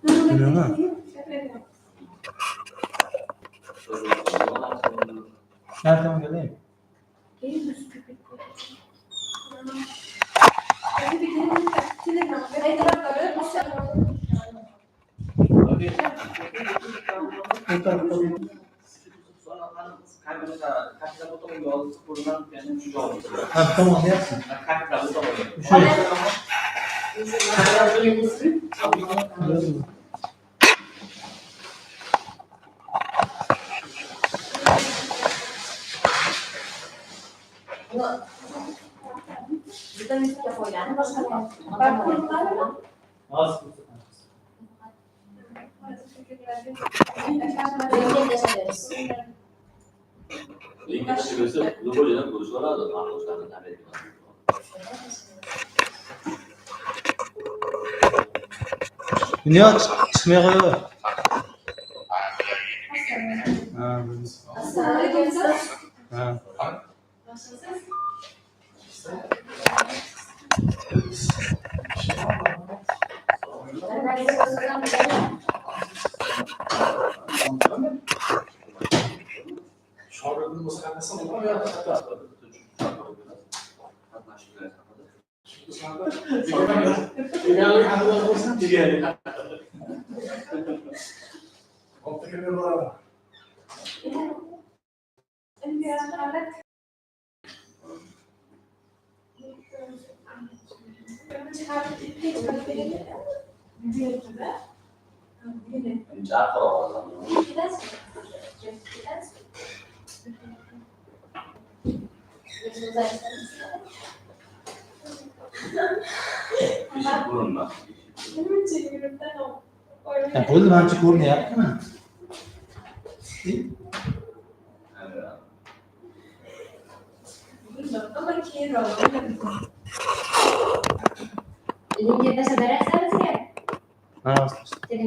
Nima? Nereden geleyim? Tamam yapsın. Kita mesti kepoyan. Dünya çıkmaya koyuyor. Ha. Bo'ldi, mancha ko'rinyaptimi? Ini kita saudara siapa sih ya? Ha. Jadi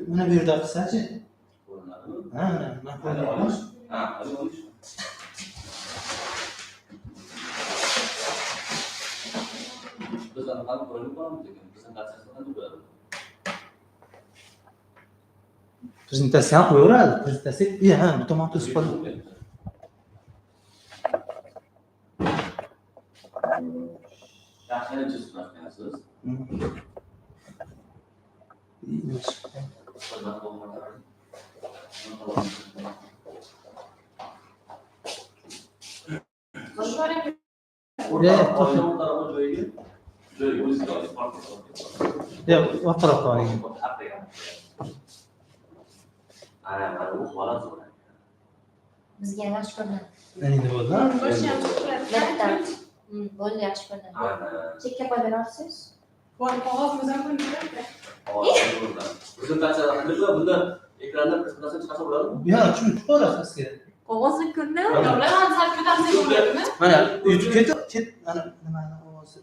Mana bu yerda qilsachi? Ha, mana ko'ryapman. Prezentatsiya qo'yaveradi. Prezentatsiya, ha, bu tomon to'sib qoldi. Ya, oturib qoling. bizga yaxshi ko'rinadi. Endi bo'ldi. Bitta. Bo'ldi, yaxshi ko'rinadi. Chekka qo'yib berasiz? Bunda ekranda prezentatsiya chiqarsa bo'ladimi? Ya, tushunib ko'rasiz sizga. Qog'ozni ko'rdim. Ular ham sal ko'tarsa Mana, ket, ana nimani ovozi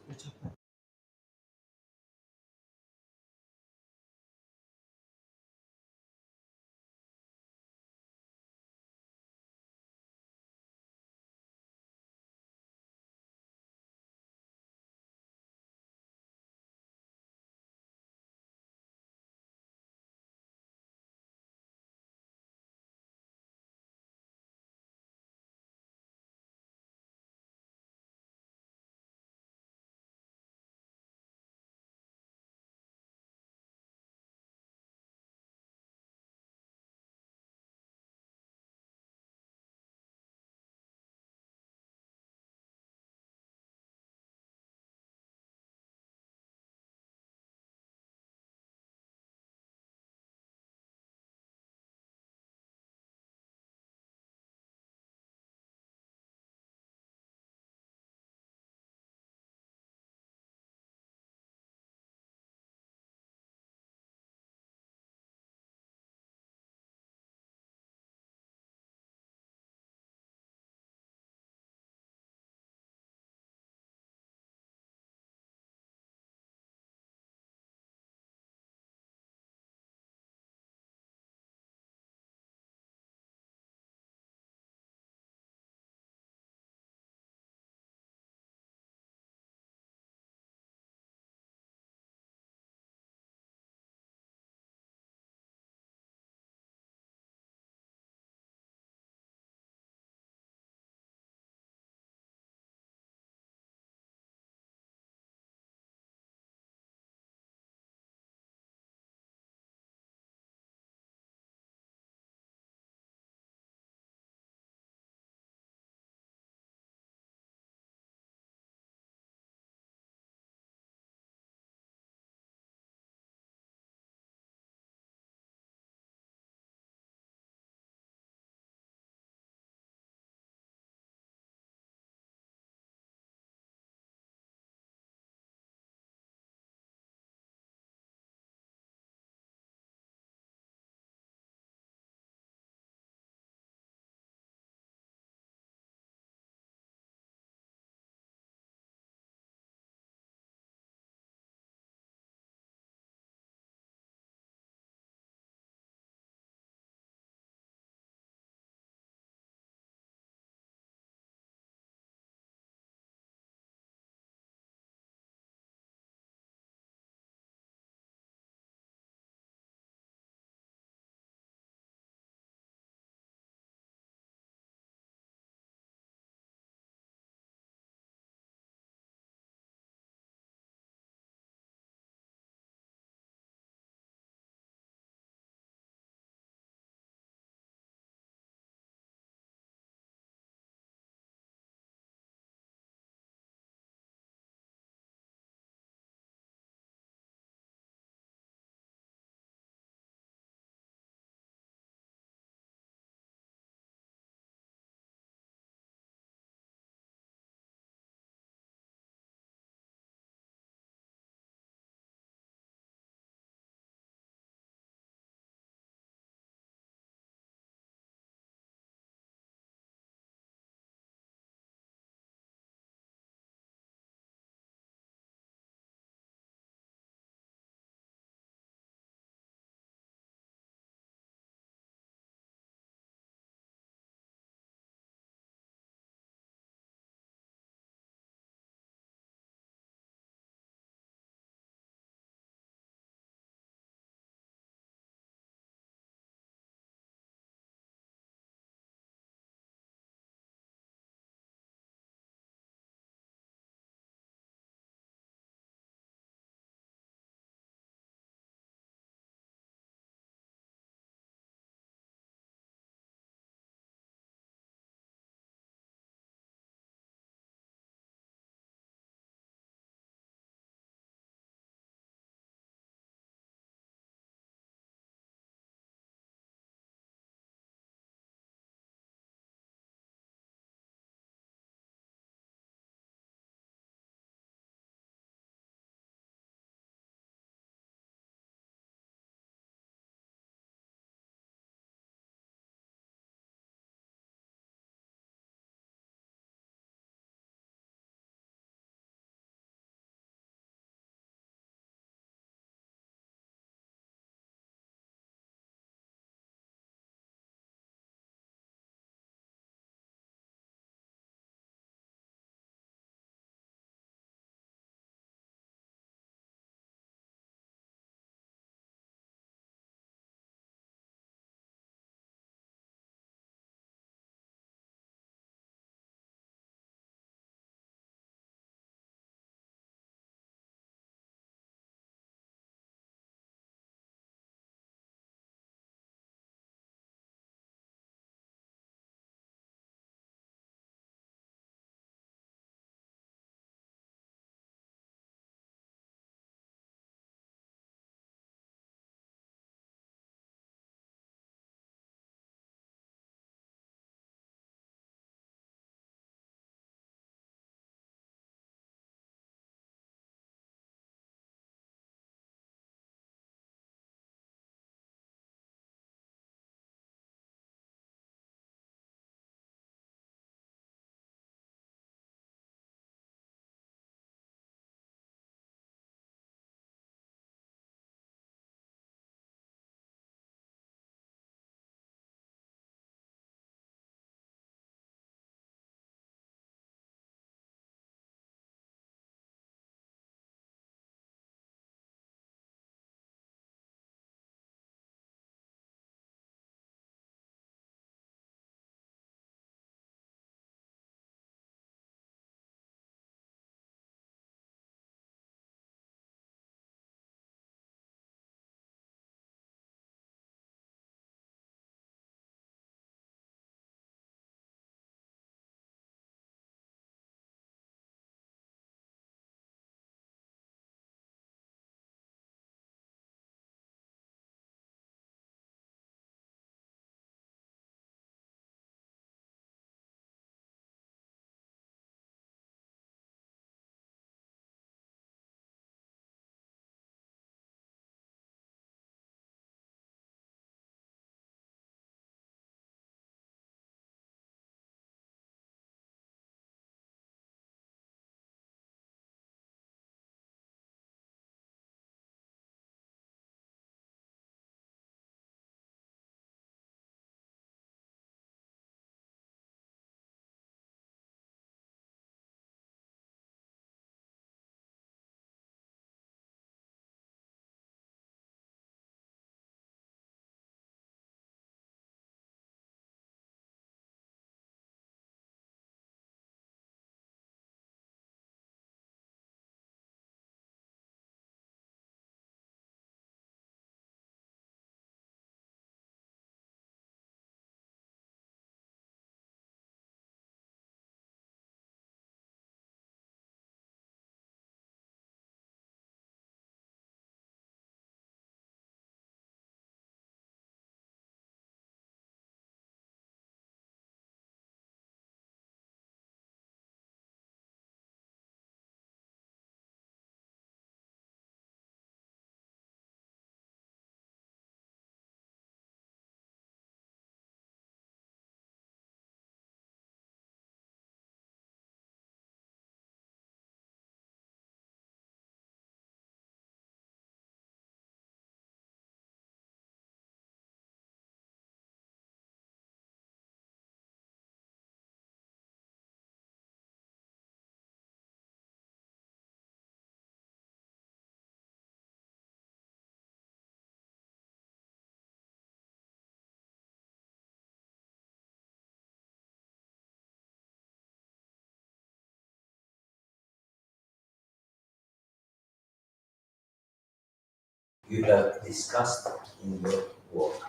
you have discussed in your work?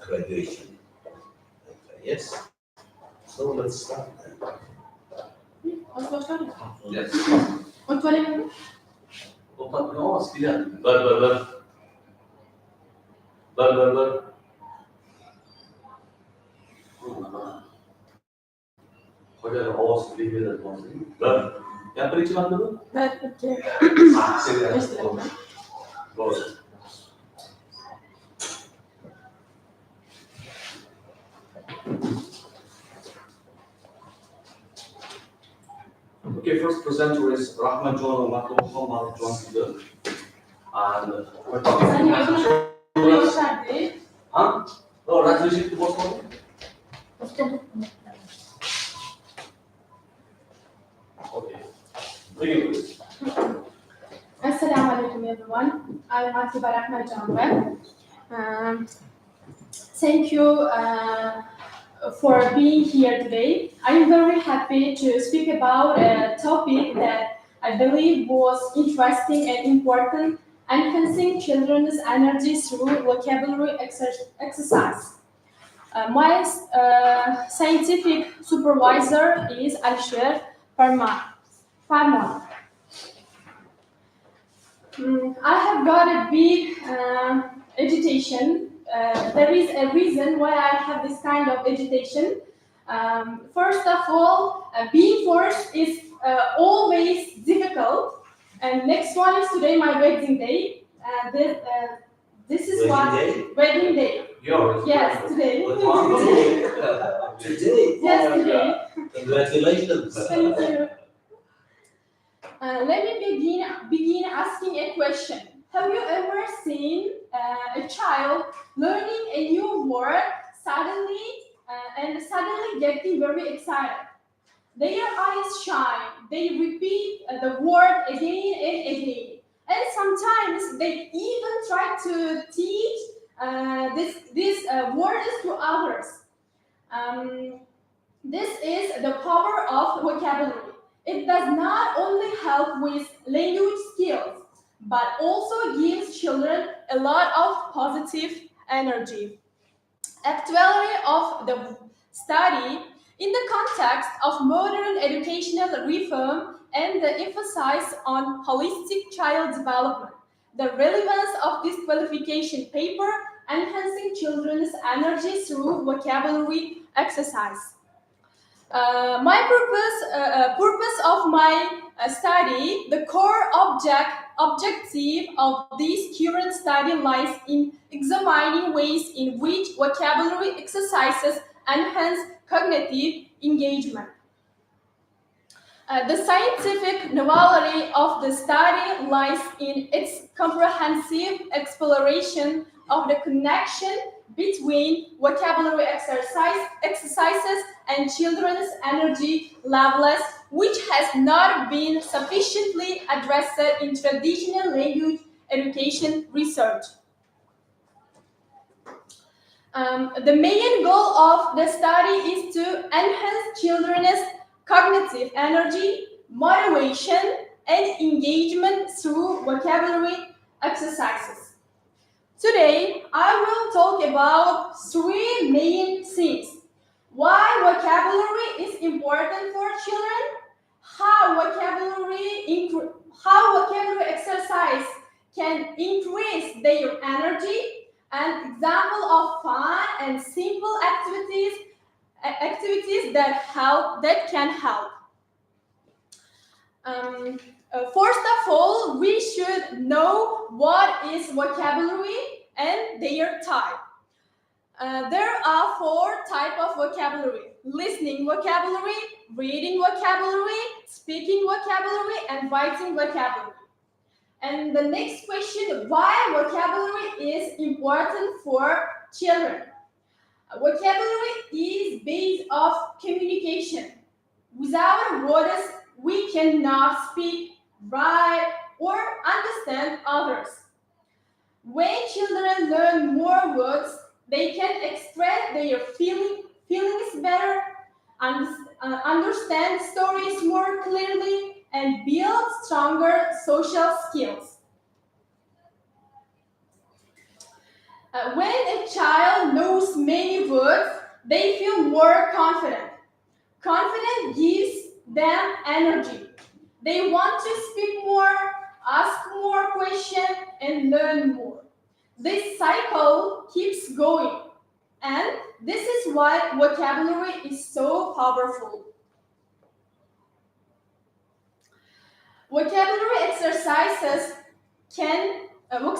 Graduation. Yes. So let's start. Yes. Und vor allem, Open nose, clear. Bar. Hoca havası bile gelir. Bar. Ya पर इच्छा करो. evet, okay. Doğru. Okay, first presenter is Rahman John Muhammad John Sider. And we're talking Sen about yazın gösterdi. Huh? Oh, that's the shit was on. Okay. Begin please. Assalamu alaikum everyone. I'm Atiba Rahman Janwe. Thank you for being here today. I'm very happy to speak about a topic that I believe was interesting and important, enhancing children's energy through vocabulary exercise. My scientific supervisor is Alshir Farman. I have got a big agitation. There is a reason why I have this kind of agitation. First of all, being first is always difficult. And next one is today my wedding day. This is wedding day. Yours. Yes, today. Today. Yes, today. Congratulations. Thank you. Let me begin asking a question. Have you ever seen a child learning a new word suddenly getting very excited? Their eyes shine. They repeat the word again and again. And sometimes they even try to teach these words to others. This is the power of vocabulary. It does not only help with language skills, but also gives children a lot of positive energy. Actually, of the study in the context of modern educational reform and the emphasis on holistic child development, the relevance of this qualification paper enhancing children's energy through vocabulary exercise. My purpose of my study, the core objective of this current study lies in examining ways in which vocabulary exercises enhance cognitive engagement. The scientific novelty of the study lies in its comprehensive exploration of the connection between vocabulary exercises and children's energy levels, which has not been sufficiently addressed in traditional language education research. The main goal of the study is to enhance children's cognitive energy, motivation, and engagement through vocabulary exercises. Today, I will talk about three main things. Why vocabulary is important for children, how vocabulary exercise can increase their energy, and example of fun and simple activities that can help. First of all, we should know what is vocabulary and their type. There are four types of vocabulary: listening vocabulary, reading vocabulary, speaking vocabulary, and writing vocabulary. And the next question, why vocabulary is important for children? Vocabulary is base of communication. Without words, we cannot speak, write, or understand others. When children learn more words, they can express their feelings better, understand stories more clearly, and build stronger social skills. When a child knows many words, they feel more confident. Confidence gives them energy. They want to speak more, ask more questions, and learn more. This cycle keeps going, and this is why vocabulary is so powerful. Vocabulary exercises can how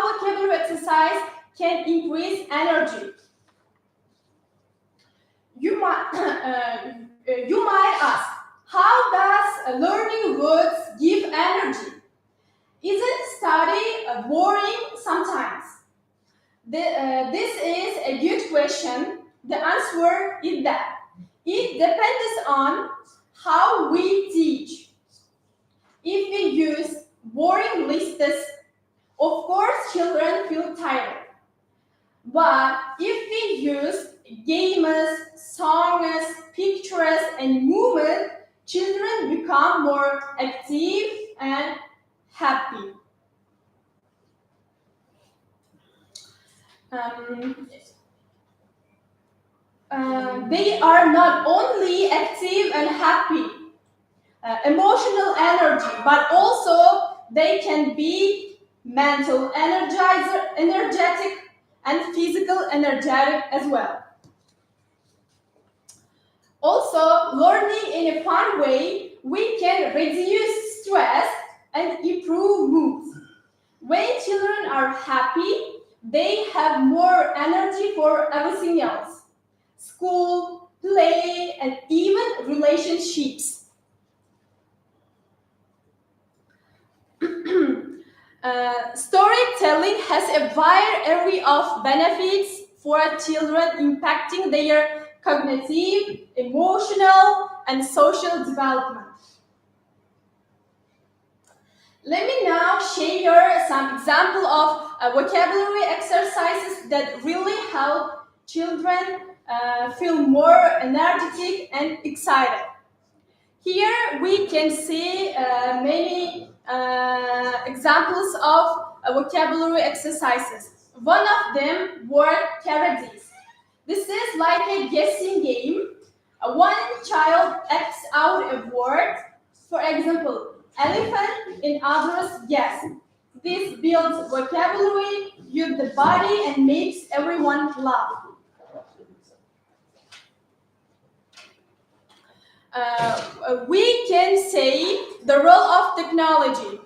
vocabulary exercise can increase energy. You might ask, how does learning words give energy? Isn't study boring sometimes? This is a good question. The answer is that it depends on how we teach. If we use boring lists, of course children feel tired. But if we use games, songs, pictures, and movement, children become more active and happy. They are not only active and happy, emotional energy, but also they can be mental energetic, and physical energetic as well. Also, learning in a fun way, we can reduce stress and improve moods. When children are happy, they have more energy for everything else. School, play, and even relationships. Storytelling has a wide array of benefits for children, impacting their cognitive, emotional, and social development. Let me now share some example of vocabulary exercises that really help children feel more energetic and excited. Here we can see many examples of vocabulary exercises. One of them word charades. This is like a guessing game. One child acts out a word, for example, elephant, in others guess. This builds vocabulary, uses the body, and makes everyone laugh. We can say the role of technology.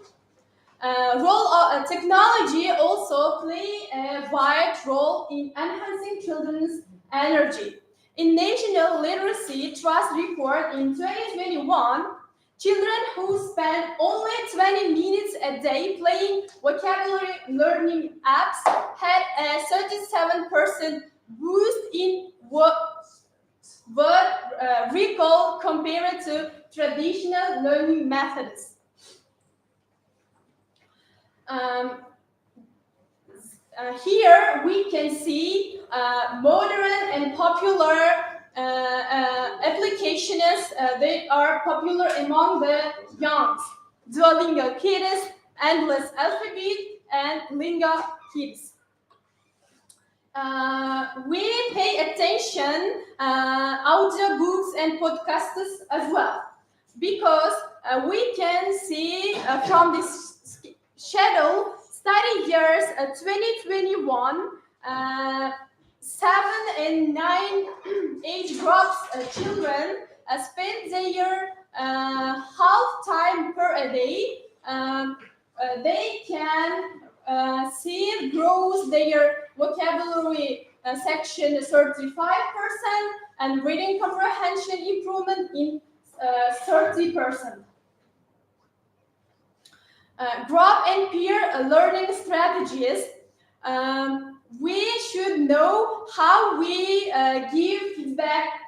Technology also play a wide role in enhancing children's energy. In National Literacy Trust report in 2021, children who spend only 20 minutes a day playing vocabulary learning apps had a 37% boost in word recall compared to traditional learning methods. Here we can see modern and popular applications. They are popular among the young. Duolingo Kids, Endless Alphabet, and Lingo Kids. We pay attention audio books and podcasts as well, because we can see from this schedule study years 2021, 7 and 9 age groups children spend their half time per day. They can see grows their vocabulary section 35% and reading comprehension improvement in 30%. Group and peer learning strategies. We should know how we give feedback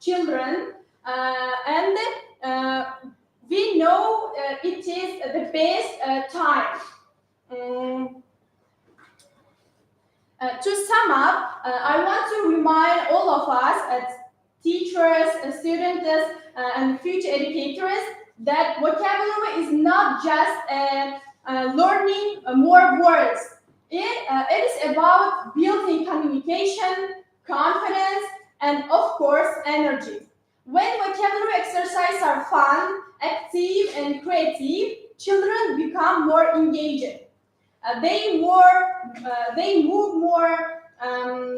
children, and we know it is the best time. To sum up, I want to remind all of us as teachers, students, and future educators that vocabulary is not just learning more words. It is about building communication, confidence, and of course, energy. When vocabulary exercises are fun, active, and creative, children become more engaged. They move more,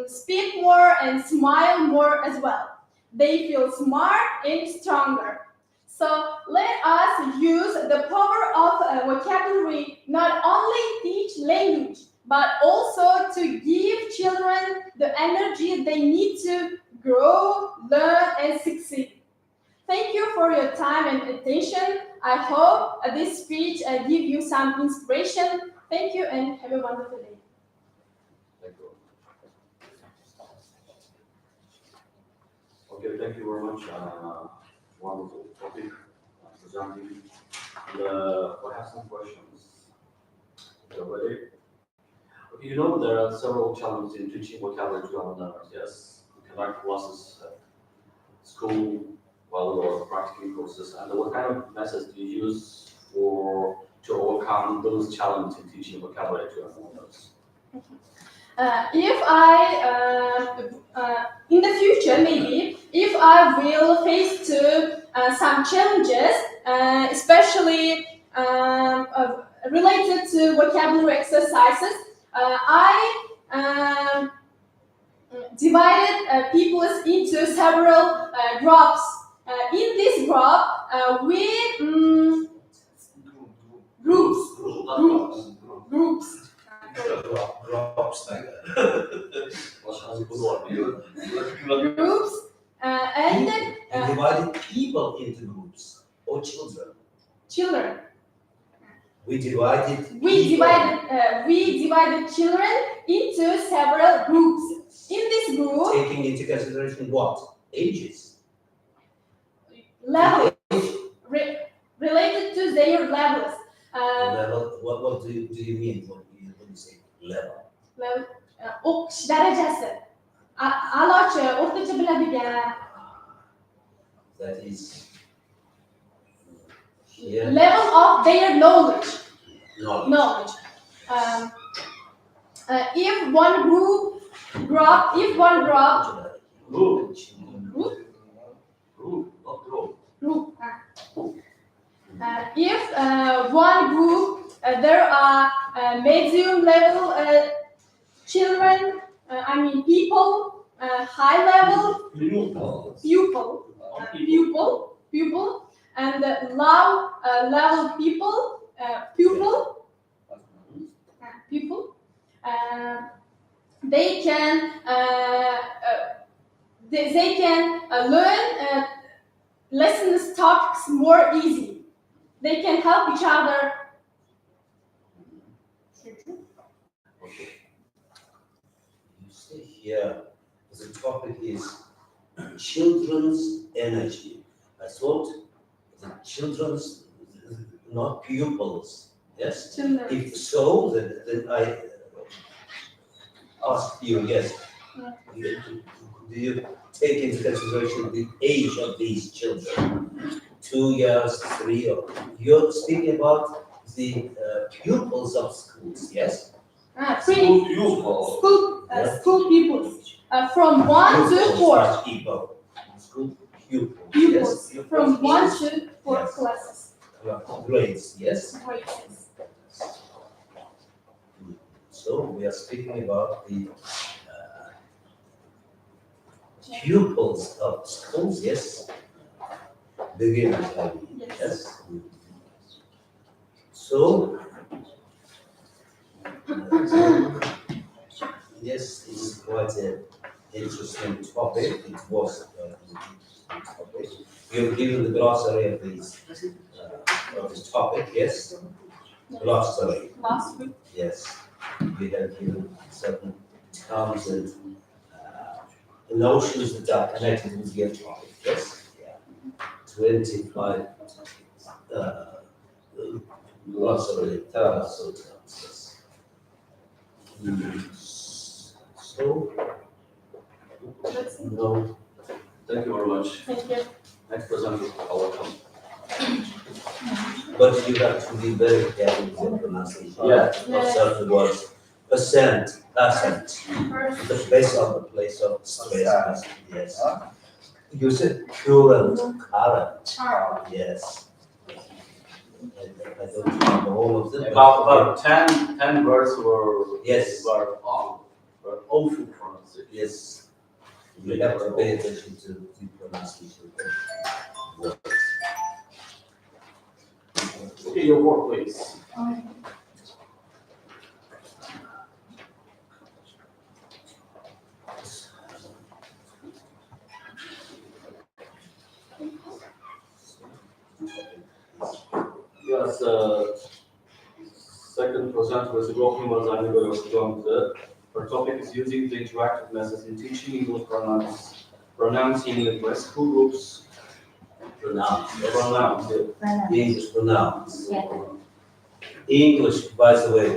speak more, and smile more as well. They feel smart and stronger. So let us use the power of vocabulary not only teach language, but also to give children the energy they need to grow, learn, and succeed. Thank you for your time and attention. I hope this speech give you some inspiration. Thank you and have a wonderful day. Thank you. Okay, thank you very much. Wonderful topic presenting. We have some questions. Okay, ready? Okay, you know there are several challenges in teaching vocabulary to our learners. Yes, we conduct classes at school, while or practicing courses, and what kind of methods do you use to overcome those challenges in teaching vocabulary to our learners? If I, in the future, maybe, if I will face to some challenges, especially related to vocabulary exercises, I divided people into several groups. In this group, we groups. Drops like Groups, and You divided people into groups or children. children. We divided We people, divided children into several groups. In this group, taking into consideration what? Ages. level related to their levels. Level. What do you mean when you say level? O'qish darajasi. A'lochi, o'rtacha biladigan. That is here. Level of their knowledge. Knowledge. If one group, Group, not group. if one group there are medium level children, people, high level pupil, and low level pupil. They can learn lessons topics more easy. They can help each other. Okay. You see here, the topic is children's energy. I thought the children's, not pupils. Yes. Children. If so, then I ask you, yes. Do you take into consideration the age of these children? 2 years, 3 or you're speaking about the pupils of schools, yes? School pupil. School pupils from 1 to Pupils, 4. not people. School pupils. Pupils Yes. from 1 Yes. to 4 Yes. classes. Grades, yes? Grades. So we are speaking about the pupils of schools, yes? Beginners, I mean, Yes. yes? So, yes, this is quite an interesting topic. It was an interesting topic. You've given the glossary of these, of this topic, yes? Glossary, Last week. yes. We have given certain terms and notions that are connected with your topic, yes? Yeah. 25 glossary terms, yes. So, no, Thank you very much. Thank you. Next presenter, welcome. but you have to be very careful with your pronunciation Yeah. of certain words. percent, the base of the place of stress. Yes. You said current. Yes. I don't remember all of them. About 10 words were Yes. were awful pronunciation. Yes. You have to pay attention to the pronunciation. Okay, your work, please. Yes, second presenter is Xorijiy zannediyorum. Her topic is using the interactive methods in teaching English pronouncing in preschool groups. Pronounce. Pronouns, yeah. English pronounce. Yeah. English, by the way,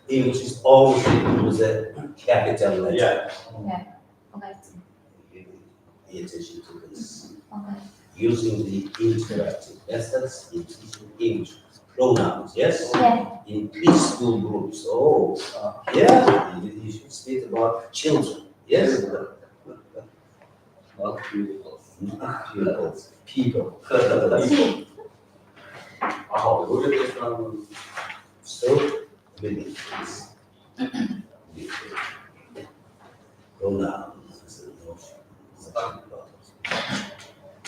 English is always written with a capital letter. Yeah. Okay. Pay attention to this. Okay. Using the interactive methods in teaching English pronouns, yes? Yeah. In preschool groups. Oh, yeah, you should speak about children, yes? Not beautiful. Pupils, people. Oh, look at this one. So, maybe it's pronouns.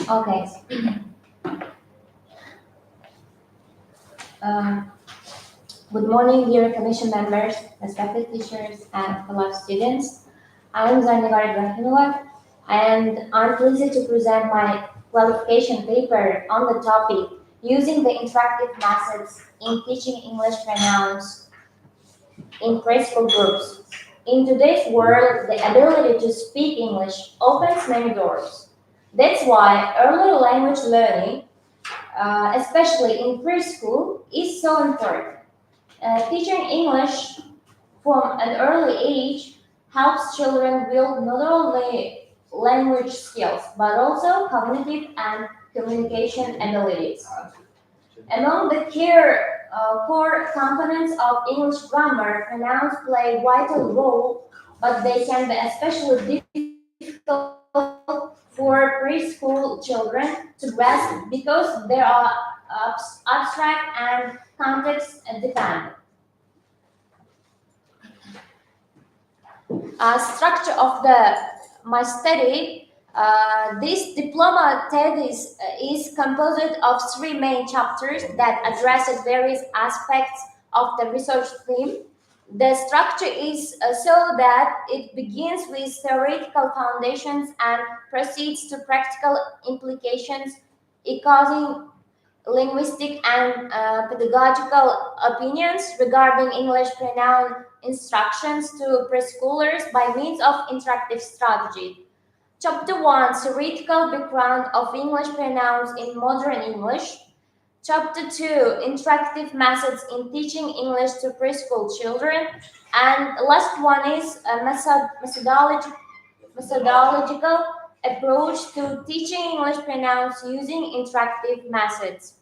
Okay. Good morning, dear commission members, respected teachers, and fellow students. I'm Xorijiy, and I'm pleased to present my qualification paper on the topic using the interactive methods in teaching English pronouns in preschool groups. In today's world, the ability to speak English opens many doors. That's why early language learning, especially in preschool, is so important. Teaching English from an early age helps children build not only language skills but also cognitive and communication abilities. Among the core components of English grammar, pronouns play a vital role, but they can be especially difficult for preschool children to grasp because they are abstract and context dependent. Structure of my study. This diploma thesis is composed of three main chapters that address various aspects of the research theme. The structure is so that it begins with theoretical foundations and proceeds to practical implications, causing linguistic and pedagogical opinions regarding English pronoun instructions to preschoolers by means of interactive strategy. Chapter 1, Theoretical Background of English Pronouns in Modern English. Chapter 2, Interactive Methods in Teaching English to Preschool Children. And the last one is a methodological approach to teaching English pronouns using interactive methods.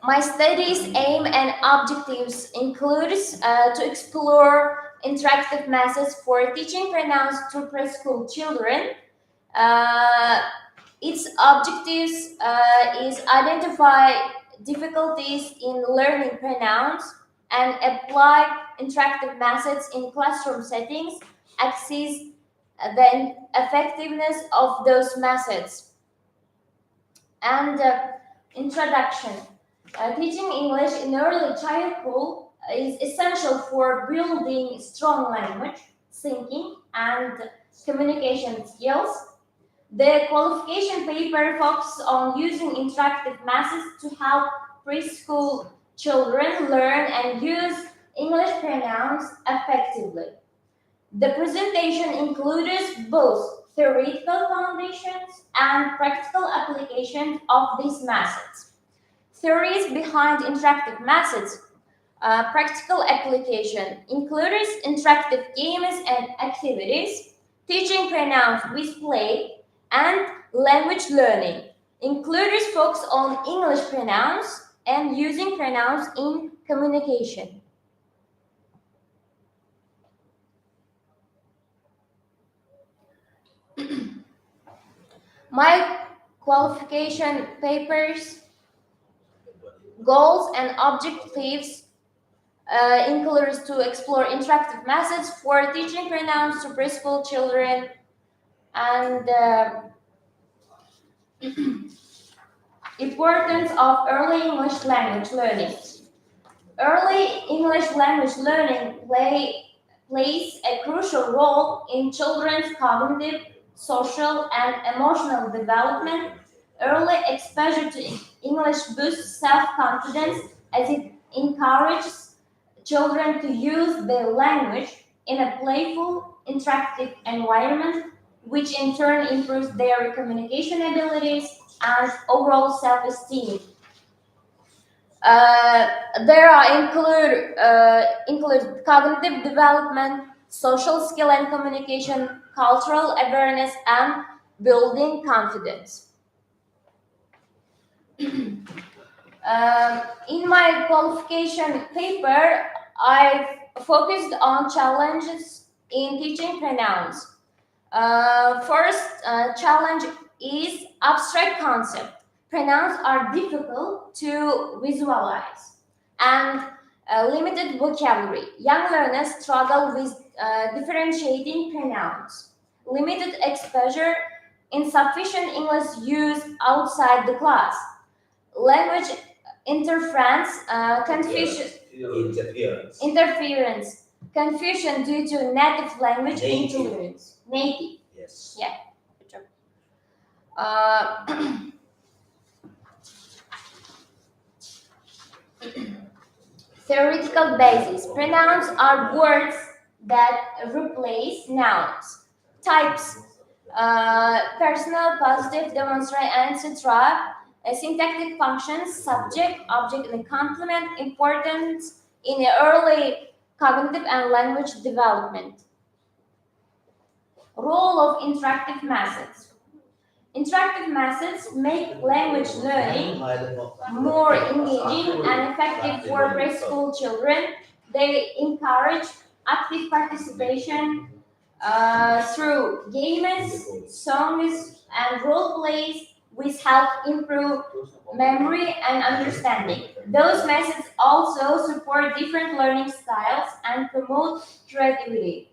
My studies aim and objectives includes to explore interactive methods for teaching pronouns to preschool children. Its objectives is identify difficulties in learning pronouns and apply interactive methods in classroom settings, assess the effectiveness of those methods. And introduction. Teaching English in early childhood is essential for building strong language, thinking, and communication skills. The qualification paper focuses on using interactive methods to help preschool children learn and use English pronouns effectively. The presentation includes both theoretical foundations, and practical applications of these methods. Theories behind interactive methods. Practical application includes interactive games and activities, teaching pronouns with play, and language learning. Includes focus on English pronouns and using pronouns in communication. My qualification papers, goals, and objectives includes to explore interactive methods for teaching pronouns to preschool children and importance of early English language learning. Early English language learning plays a crucial role in children's cognitive, social, and emotional development. Early exposure to English boosts self-confidence as it encourages children to use their language in a playful, interactive environment, which in turn improves their communication abilities and overall self-esteem. There are include cognitive development, social skill and communication, cultural awareness, and building confidence. In my qualification paper, I focused on challenges in teaching pronouns. First challenge is abstract concept. Pronouns are difficult to visualize and limited vocabulary. Young learners struggle with differentiating pronouns. Limited exposure, insufficient English use outside the class. Language interference, interference, confusion due to native language intolerance. Native. Yes. Yeah. Good job. Uh, theoretical basis. Pronouns are words that replace nouns. Types. Personal, positive, demonstrate, etc. Syntactic functions, subject, object, and complement, importance in early cognitive and language development. Role of interactive methods. Interactive methods make language learning more engaging and effective for preschool children. They encourage active participation through games, songs, and role plays, which help improve memory and understanding. Those methods also support different learning styles and promote creativity.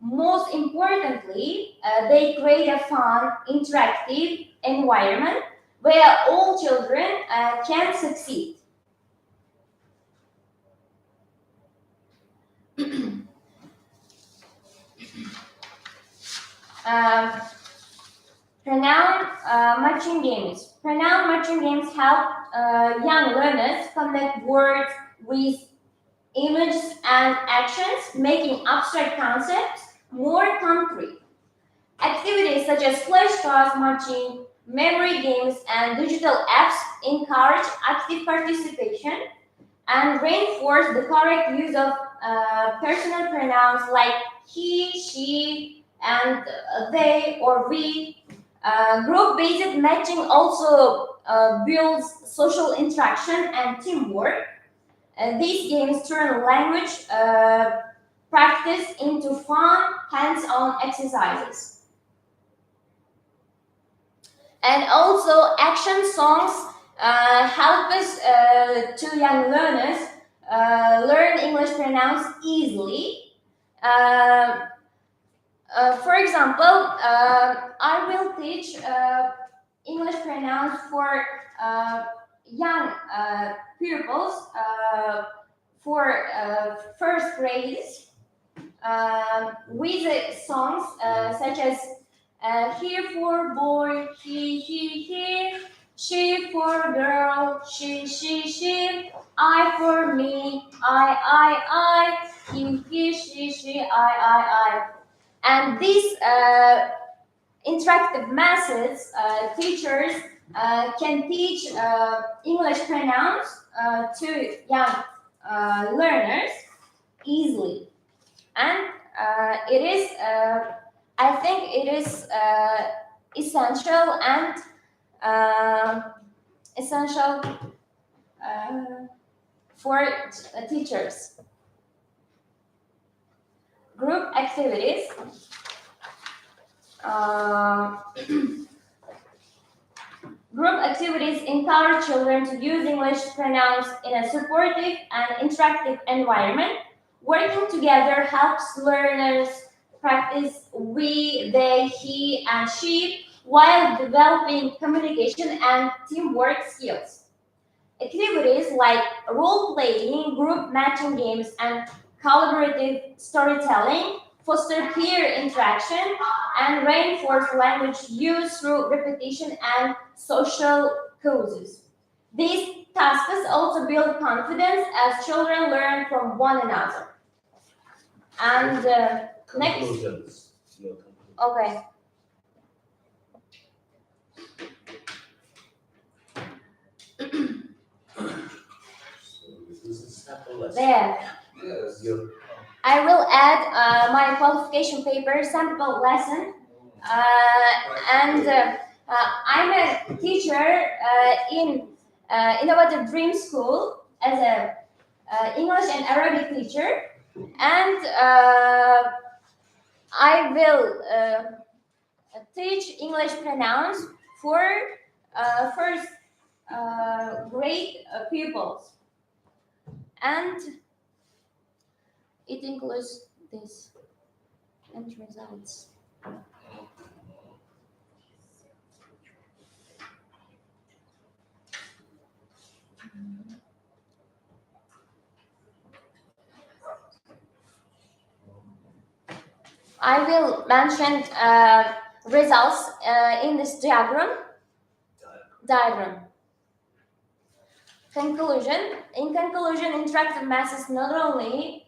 Most importantly, they create a fun, interactive environment where all children can succeed. Pronoun matching games. Pronoun matching games help young learners connect words with images and actions, making abstract concepts more concrete. Activities such as flashcards, matching, memory games, and digital apps encourage active participation and reinforce the correct use of personal pronouns like he, she, and they or we. Group-based matching also builds social interaction and teamwork. These games turn language practice into fun, hands-on exercises. And also, action songs help us to young learners learn English pronouns easily. For example, I will teach English pronouns for young pupils for first grades with songs such as he for boy, he, she for girl, she, I for me, I, he, she, I. And these interactive methods, teachers can teach English pronouns to young learners easily. And it is, I think it is essential and essential for teachers. Group activities. Group activities encourage children to use English pronouns in a supportive and interactive environment. Working together helps learners practice we, they, he, and she while developing communication and teamwork skills. Activities like role-playing, group matching games, and collaborative storytelling foster peer interaction and reinforce language use through repetition and social causes. These tasks also build confidence as children learn from one another. And next, Conclusions. Your conclusion. okay, So this is a sample lesson. there. Yes. Your I will add my qualification paper sample lesson. I'm a teacher in Innovative Dream School as a English and Arabic teacher, and I will teach English pronouns for first grade pupils, and it includes this end results. I will mention results in this diagram. Conclusion. In conclusion, interactive methods not only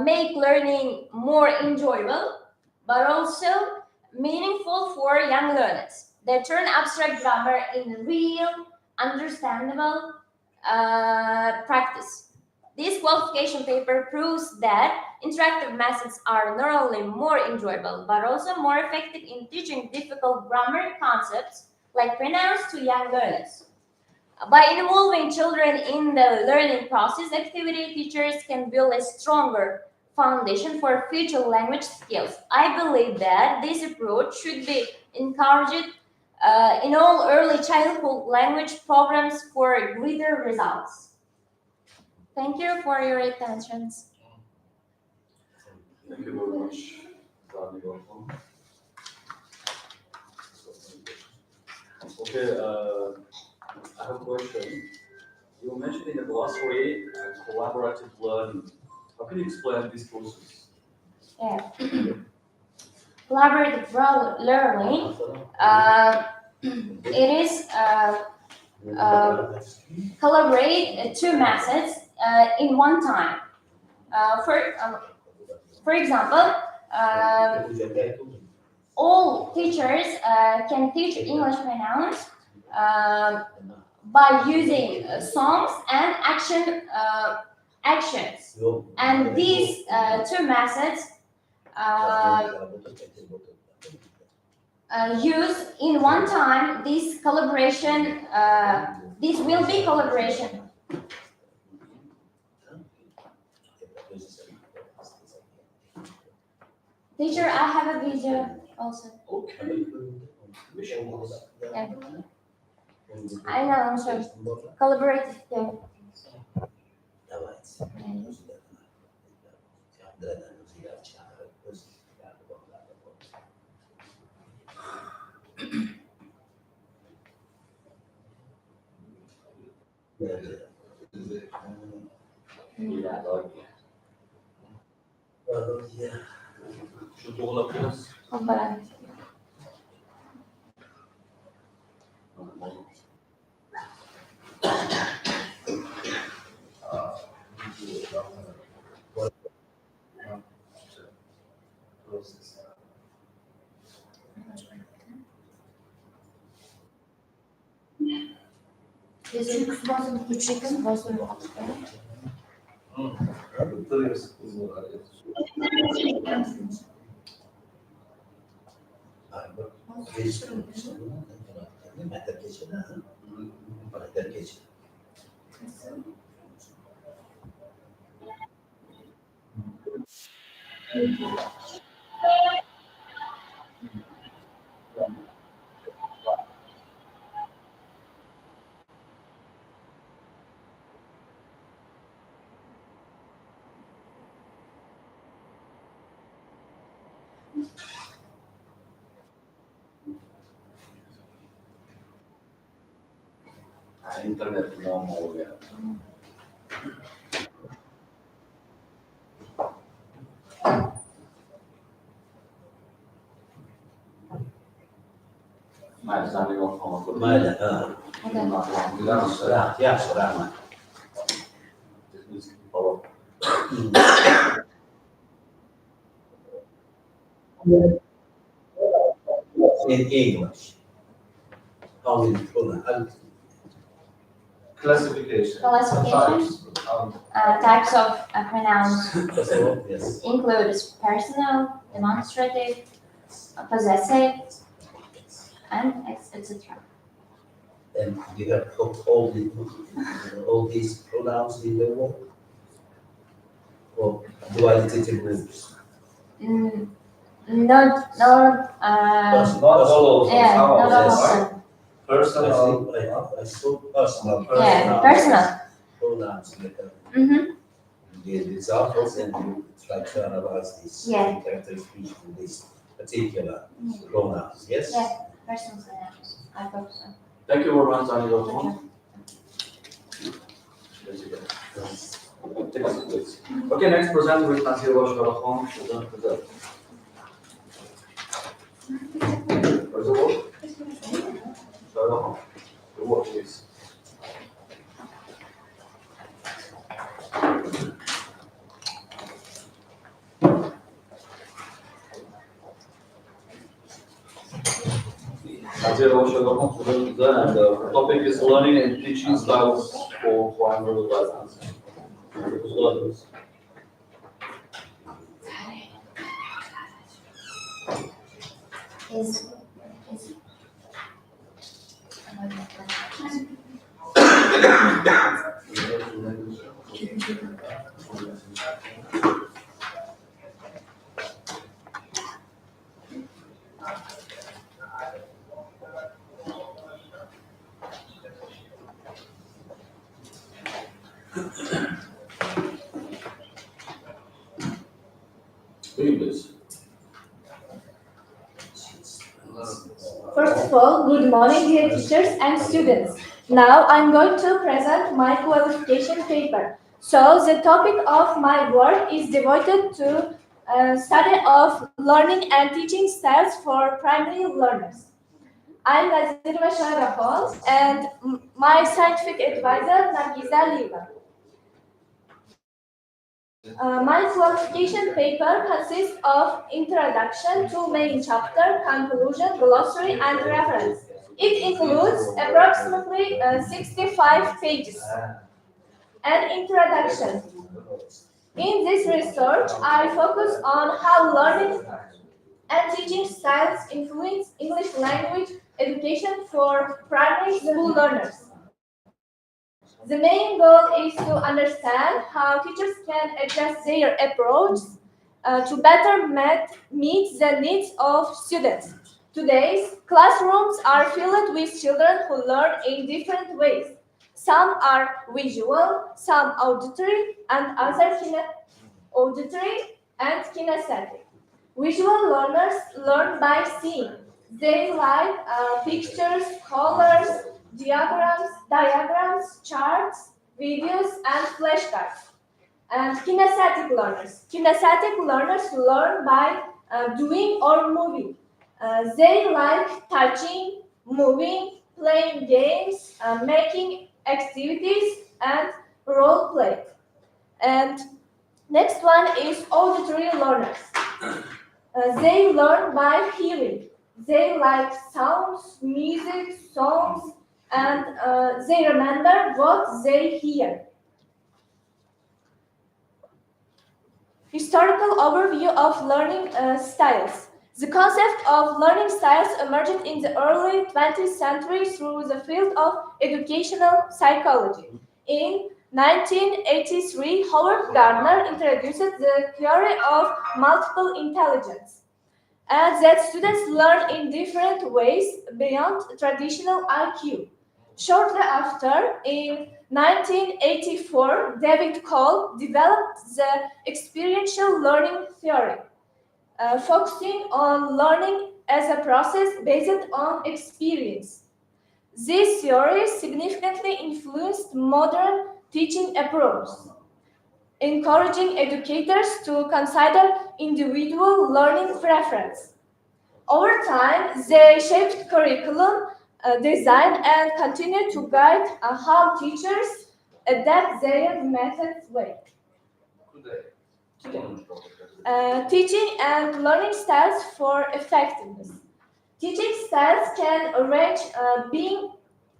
make learning more enjoyable, but also meaningful for young learners. They turn abstract grammar in real, understandable practice. This qualification paper proves that interactive methods are not only more enjoyable, but also more effective in teaching difficult grammar concepts like pronouns to young learners. By involving children in the learning process, activity teachers can build a stronger foundation for future language skills. I believe that this approach should be encouraged in all early childhood language programs for greater results. Thank you for your attention. Thank you very much. Okay, I have a question. You were mentioning a glossary and collaborative learning. How can you explain this process? Yeah. Collaborative learning. It is collaborate two methods in one time. For example, all teachers can teach English pronouns by using songs and actions. And these two methods use in one time. This collaboration, this will be collaboration. Teacher, I have a video also. Okay. Yeah. I know, so collaborative thing. Yeah, Şu doğrulabiliriz. Compara. Bizim küçük kısmı internet normal ya. ما زاني وقفهم ما لا يا صراحة in English. How will you pronounce? Classification. Classification. Types of pronouns Yes. include personal, demonstrative, possessive, and etc. And you have all these pronouns in the word? Or qualitative groups? Not Personal. Not all of them. yeah, Some not of all them, of right? them. Personal. I saw personal. Yeah, personal. Pronouns like Mm-hmm. the examples and you try to analyze these Yeah. characteristics in these particular pronouns, yes? Yeah, personal pronouns. I hope so. Thank you very much, Dani Osman. Okay, next present with Nasir Bashkarafon. Present. Where's the work? Sharafon. The work is. Nasir Bashkarafon, and the topic is learning and teaching styles for primary lessons. Learners. Is Please. First of all, good morning, dear teachers and students. Now I'm going to present my qualification paper. So the topic of my work is devoted to study of learning and teaching styles for primary learners. I'm Nazir Bashar and my scientific advisor, Nargiza Liva. My qualification paper consists of introduction, two main chapter, conclusion, glossary, and reference. It includes approximately 65 pages. An introduction. In this research, I focus on how learning and teaching styles influence English language education for primary school learners. The main goal is to understand how teachers can adjust their approach to better meet the needs of students. Today's classrooms are filled with children who learn in different ways. Some are visual, some auditory, and other auditory and kinesthetic. Visual learners learn by seeing. They like pictures, colors, diagrams, charts, videos, and flashcards. And kinesthetic learners. Kinesthetic learners learn by doing or moving. They like touching, moving, playing games, making activities, and role play. And next one is auditory learners. They learn by hearing. They like sounds, music, songs, and they remember what they hear. Historical overview of learning styles. The concept of learning styles emerged in the early 20th century through the field of educational psychology. In 1983, Howard Gardner introduced the theory of multiple intelligence, and that students learn in different ways beyond traditional IQ. Shortly after, in 1984, David Cole developed the experiential learning theory, focusing on learning as a process based on experience. This theory significantly influenced modern teaching approaches, encouraging educators to consider individual learning preference. Over time, they shaped curriculum design and continue to guide how teachers adapt their methods way. Teaching and learning styles for effectiveness. Teaching styles can range being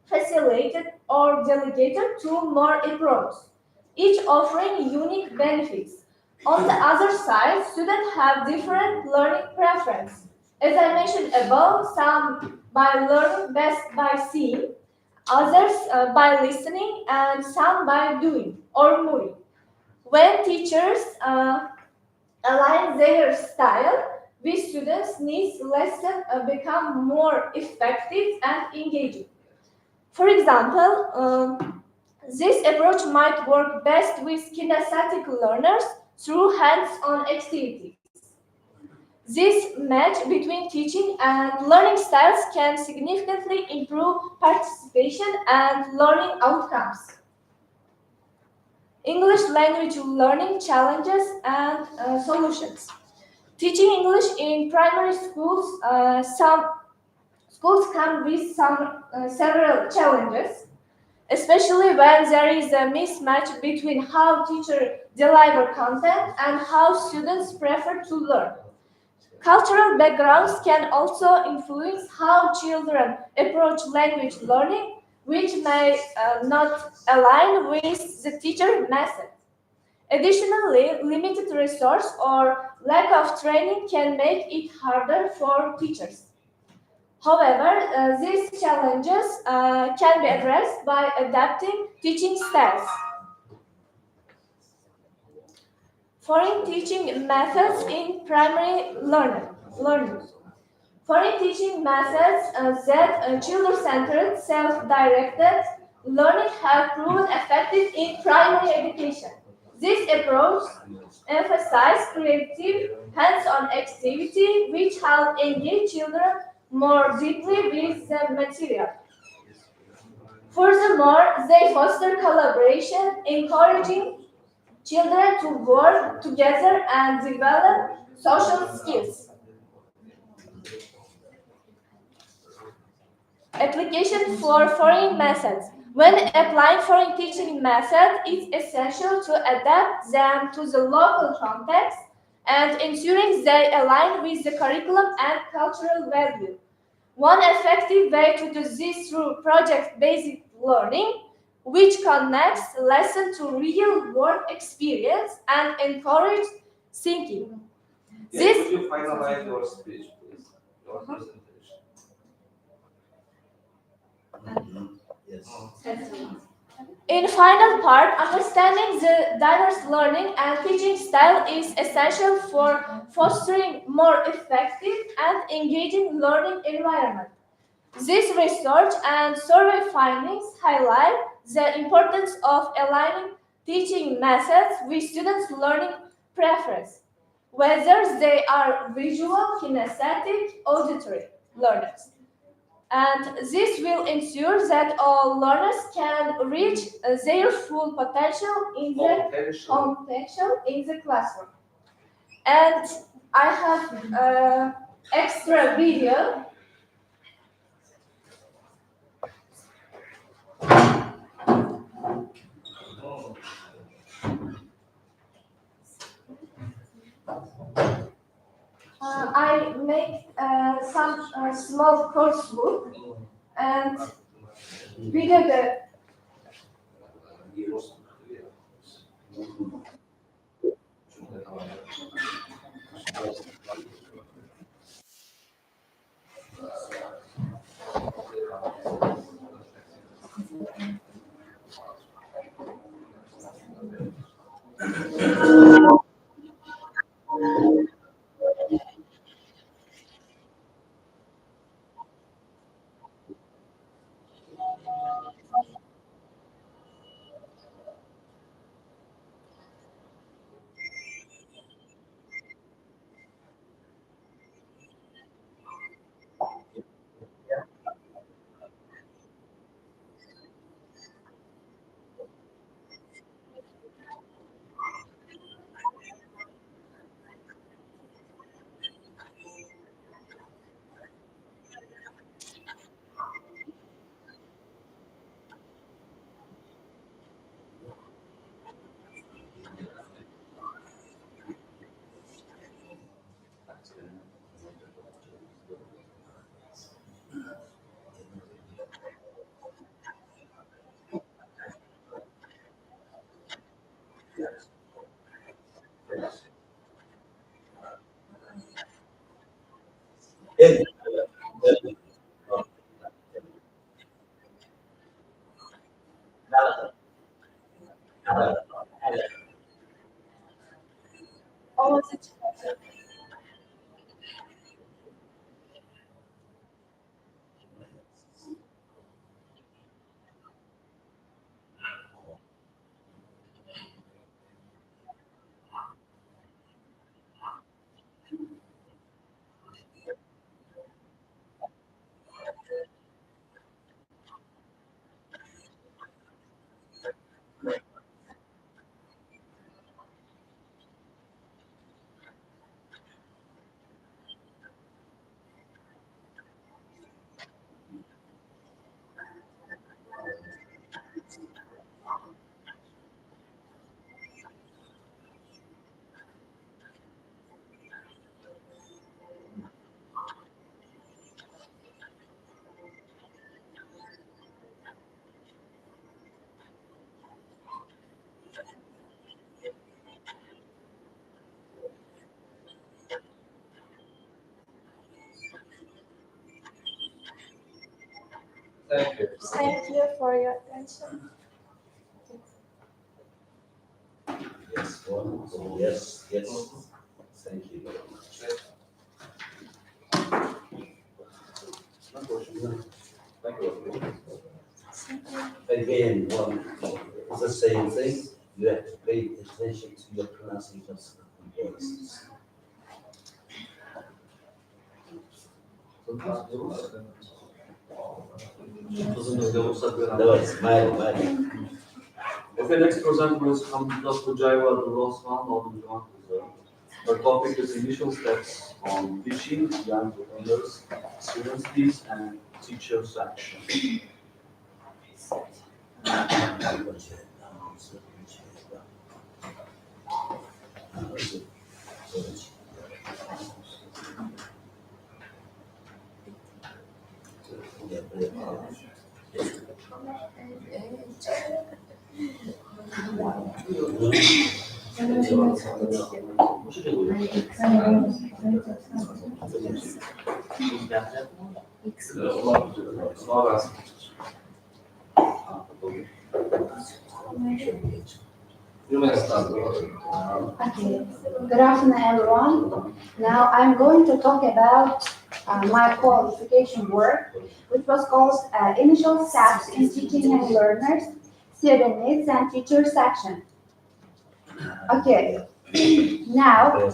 facilitated or delegated to more approaches, each offering unique benefits. On the other side, students have different learning preferences. As I mentioned above, some by learning best by seeing, others by listening, and some by doing or moving. When teachers align their style with students' needs, lessons become more effective and engaging. For example, this approach might work best with kinesthetic learners through hands-on activities. This match between teaching and learning styles can significantly improve participation and learning outcomes. English language learning challenges and solutions. Teaching English in primary schools, some schools come with several challenges, especially when there is a mismatch between how teachers deliver content and how students prefer to learn. Cultural backgrounds can also influence how children approach language learning, which may not align with the teacher method. Additionally, limited resource or lack of training can make it harder for teachers. However, these challenges can be addressed by adapting teaching styles. Foreign teaching methods in primary learning. Foreign teaching methods that children-centered, self-directed learning have proven effective in primary education. This approach emphasizes creative, hands-on activity which help engage children more deeply with the material. Furthermore, they foster collaboration, encouraging children to work together and develop social skills. Application for foreign methods. When applying foreign teaching methods, it's essential to adapt them to the local context and ensuring they align with the curriculum and cultural value. One effective way to do this through project-based learning, which connects lesson to real-world experience and encourage thinking. Could you finalize your speech, please? Your presentation. Yes. In final part, understanding the diverse learning and teaching style is essential for fostering more effective and engaging learning environment. This research and survey findings highlight the importance of aligning teaching methods with students' learning preference, whether they are visual, kinesthetic, auditory learners. And this will ensure that all learners can reach their full potential in the classroom. And I have extra video. I make some small course book, and We got the all of it. Thank you. Thank you for your attention. Yes, one, so yes, yes. Thank you very much. Thank you. Again, it's the same thing. You have to pay attention to your pronunciation of certain voices. Давай, смайл. Okay, next presenter is Dr. Jaiwa, the last one on the Our topic is initial steps on teaching young learners, students, and teachers' action. You may start. Okay. Good afternoon, everyone. Now I'm going to talk about my qualification work, which was called Initial Steps in Teaching Young Learners, Student Needs and Teacher Section. Okay. Now,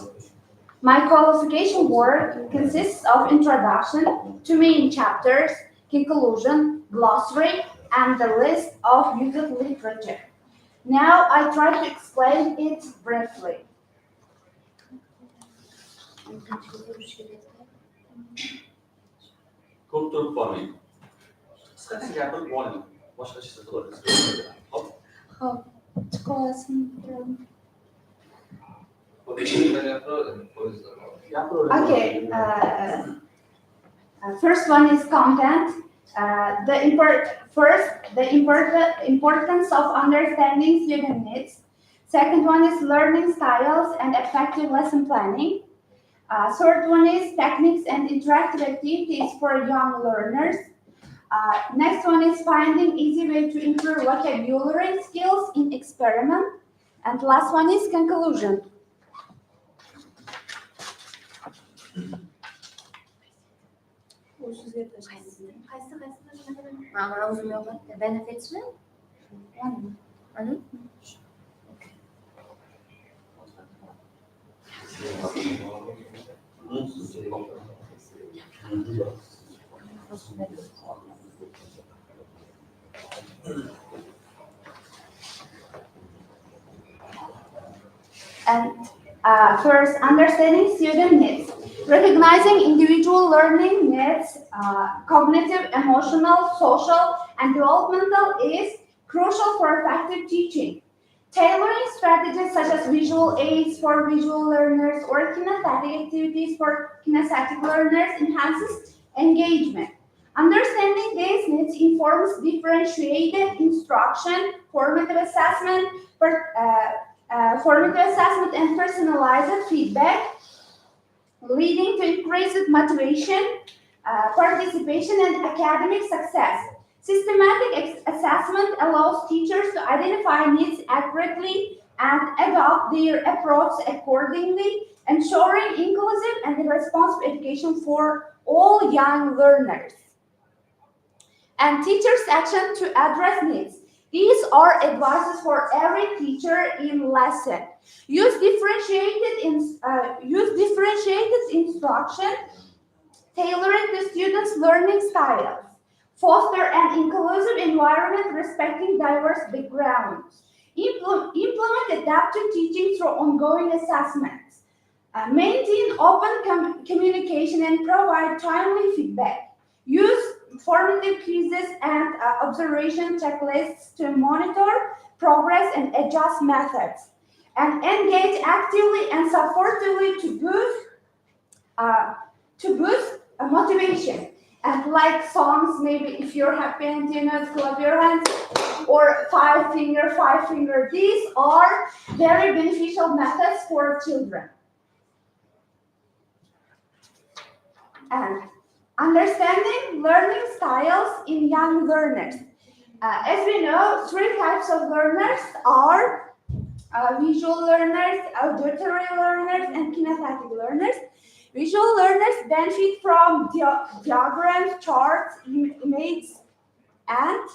my qualification work consists of introduction to main chapters, conclusion, glossary, and the list of used literature. Now I try to explain it briefly. Culture farming. Скажите, я тут понял. Может, я сейчас это Hop. Okay, first one is content. The importance of understanding student needs. Second one is learning styles and effective lesson planning. Third one is techniques and interactive activities for young learners. Next one is finding easy way to improve vocabulary skills in experiment. And last one is conclusion. Benefits mi? One. And first, understanding student needs. Recognizing individual learning needs, cognitive, emotional, social, and developmental is crucial for effective teaching. Tailoring strategies such as visual aids for visual learners or kinesthetic activities for kinesthetic learners enhances engagement. Understanding these needs informs differentiated instruction, formative assessment, and personalized feedback, leading to increased motivation, participation, and academic success. Systematic assessment allows teachers to identify needs accurately and adopt their approach accordingly, ensuring inclusive and responsive education for all young learners. And teachers' action to address needs. These are advices for every teacher in lesson. Use differentiated instruction, tailoring the students' learning styles. Foster an inclusive environment respecting diverse backgrounds. Implement adaptive teaching through ongoing assessments. Maintain open communication and provide timely feedback. Use formative quizzes and observation checklists to monitor progress and adjust methods. And engage actively and supportively to boost motivation. And like songs, maybe if you're happy and clap your hands, or five finger. These are very beneficial methods for children. And understanding learning styles in young learners. As we know, three types of learners are visual learners, auditory learners, and kinesthetic learners. Visual learners benefit from diagrams, charts, images, and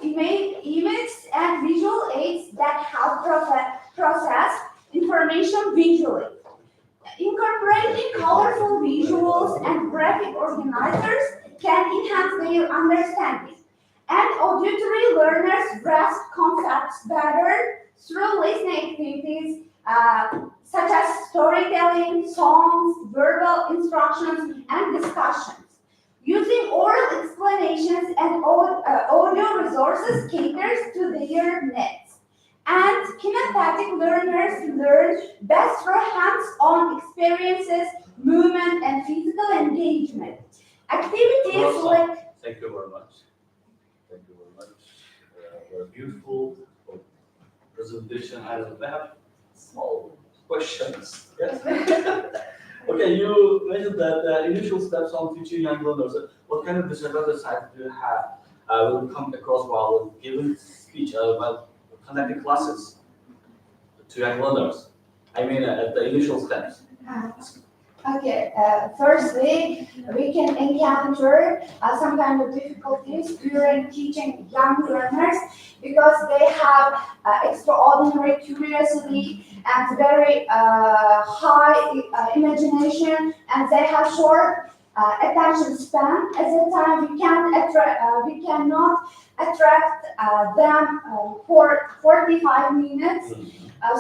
images and visual aids that help process information visually. Incorporating colorful visuals and graphic organizers can enhance their understanding. And auditory learners grasp concepts better through listening activities such as storytelling, songs, verbal instructions, and discussions. Using oral explanations and audio resources caters to their needs. And kinesthetic learners learn best through hands-on experiences, movement, and physical engagement. Activities like... Thank you very much. Thank you very much for a beautiful presentation. I have small questions. Yes? Okay, you mentioned that the initial steps on teaching young learners. What kind of disadvantages do you have will come across while giving speech, while conducting classes to young learners? I mean, at the initial steps. Firstly, we can encounter some kind of difficulties during teaching young learners because they have extraordinary curiosity and very high imagination, and they have short attention span. At that time, we cannot attract them for 45 minutes.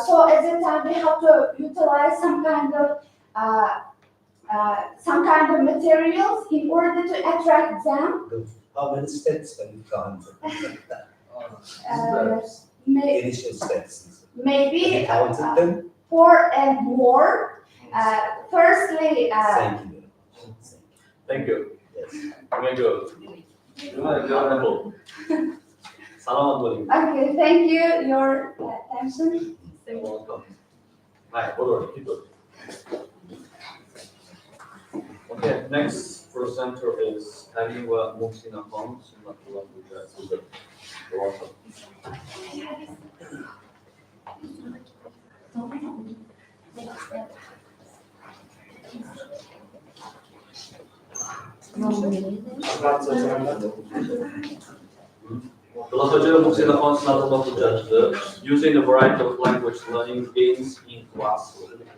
So at that time, we have to utilize some kind of some kind of materials in order to attract them. Good. How many steps have you gone? Initial steps. Have Maybe you counted them? 4 and more. Firstly, Thank you. Thank you. Yes. Very good. Wonderful. Salamat alaikum. okay, thank you, your attention. You're welcome. Hi, hold on, keep it. Okay, next presenter is Haniwa Muhsina Khan, Sunnatullah Mujahid. You're welcome. Philosopher Muhsina Khan, Sunnatullah Mujahid, using a variety of language learning games in classroom.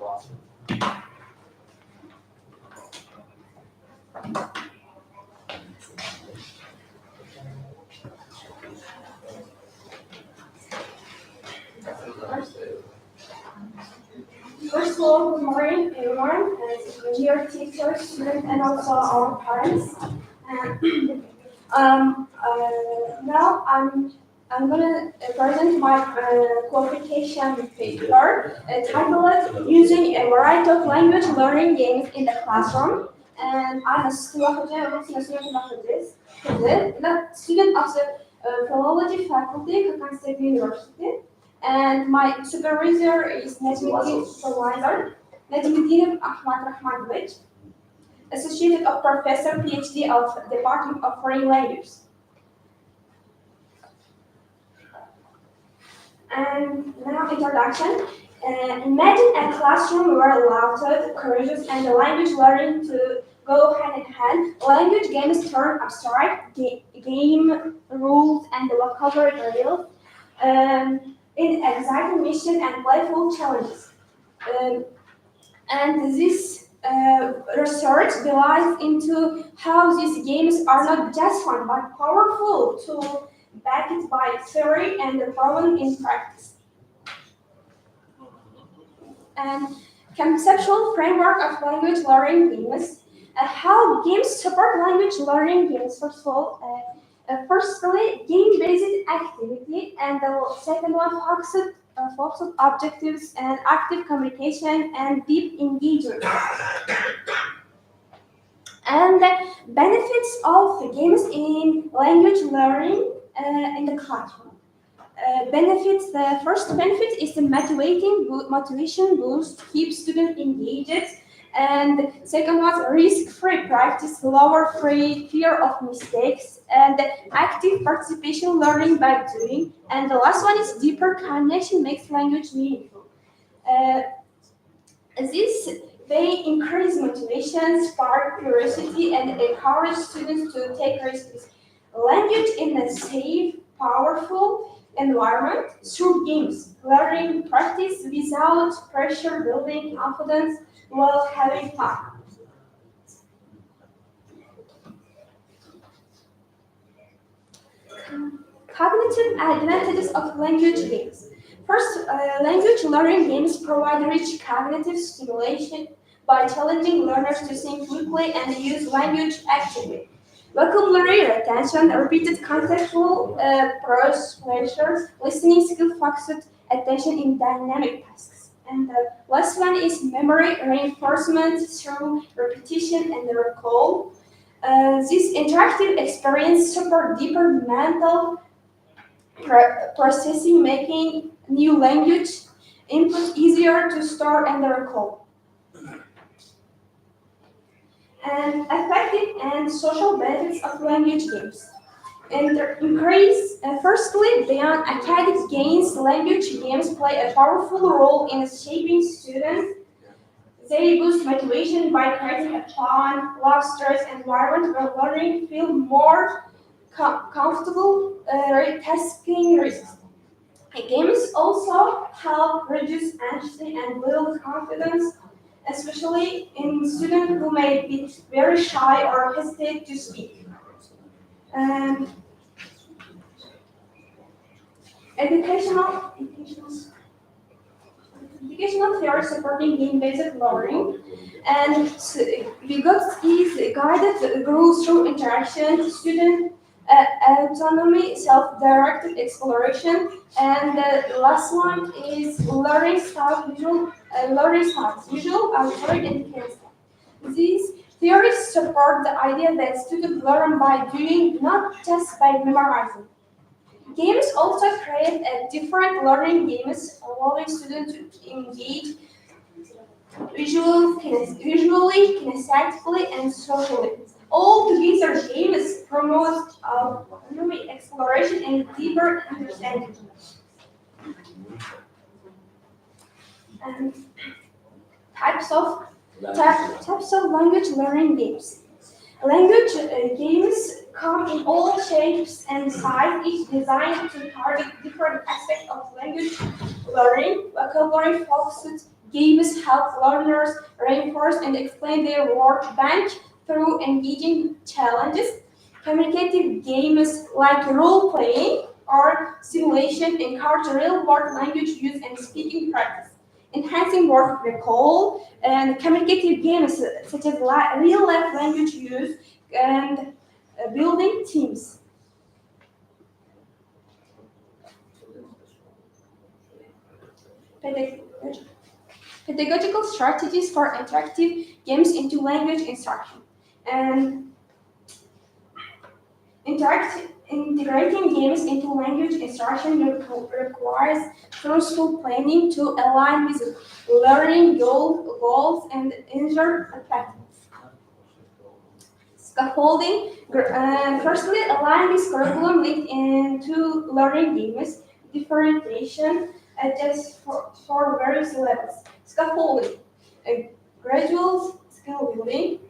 First of all, good morning, everyone, dear teachers, students, and also our parents. Now I'm gonna present my qualification paper titled "Using a Variety of Language Learning Games in the Classroom." And I'm a student of this, student of the philology faculty at Kansas State University. And my supervisor is Najmuddin Ahmad Rahmanovich, Associate of Professor, PhD of Department of Foreign Languages. And now introduction. Imagine a classroom where laughter, courageous, and the language learning to go hand in hand. Language games turn abstract game rules and the vocabulary drills in exciting mission and playful challenges. And this research dives into how these games are not just fun but powerful tools backed by theory and proven in practice. And conceptual framework of language learning games. How games support language learning games. First of all, firstly, game-based activity, and the second one focused objectives and active communication and deep engagement. And the benefits of games in language learning in the classroom. Benefits. The first benefit is the motivation boost, keep students engaged. And second one, risk-free practice, lower fear of mistakes, and active participation, learning by doing. And the last one is deeper connection, makes language meaningful. They increase motivation, spark curiosity, and encourage students to take risks. Language in a safe, powerful environment through games, learning practice without pressure, building confidence while having fun. Cognitive advantages of language games. First, language learning games provide rich cognitive stimulation by challenging learners to think quickly and use language actively. Vocabulary retention, repeated contextual prose pleasures, listening skill, focused attention in dynamic tasks. And the last one is memory reinforcement through repetition and recall. This interactive experience support deeper mental processing, making new language input easier to store and recall. And effective and social benefits of language games. And increase, firstly, beyond academic gains, language games play a powerful role in shaping students. They boost motivation by creating a fun, low-stress environment where learning feels more comfortable, tasking risks. Games also help reduce anxiety and build confidence, especially in students who may be very shy or hesitate to speak. Educational educational theory supporting game-based learning, and Vygotsky is guided growth through interaction, student autonomy, self-directed exploration, and the last one is learning styles, visual, auditory, and kinesthetic. These theories support the idea that students learn by doing, not just by memorizing. Games also create a different learning games, allowing students to engage visually, kinesthetically, and socially. All together, games promote autonomy, exploration, and deeper understanding. And types of language learning games. Language games come in all shapes and sizes, each designed to target different aspects of language learning. Vocabulary focused games help learners reinforce and explain their word bank through engaging challenges. Communicative games like role playing or simulation encourage real world language use and speaking practice. Enhancing word recall and communicative games such as real life language use and building teams. Pedagogical strategies for interactive games into language instruction. And integrating games into language instruction requires thoughtful planning to align with learning goals and user effectiveness. Scaffolding, firstly, align with curriculum linked into learning games, differentiation adjusts for various levels. Scaffolding, gradual skill building,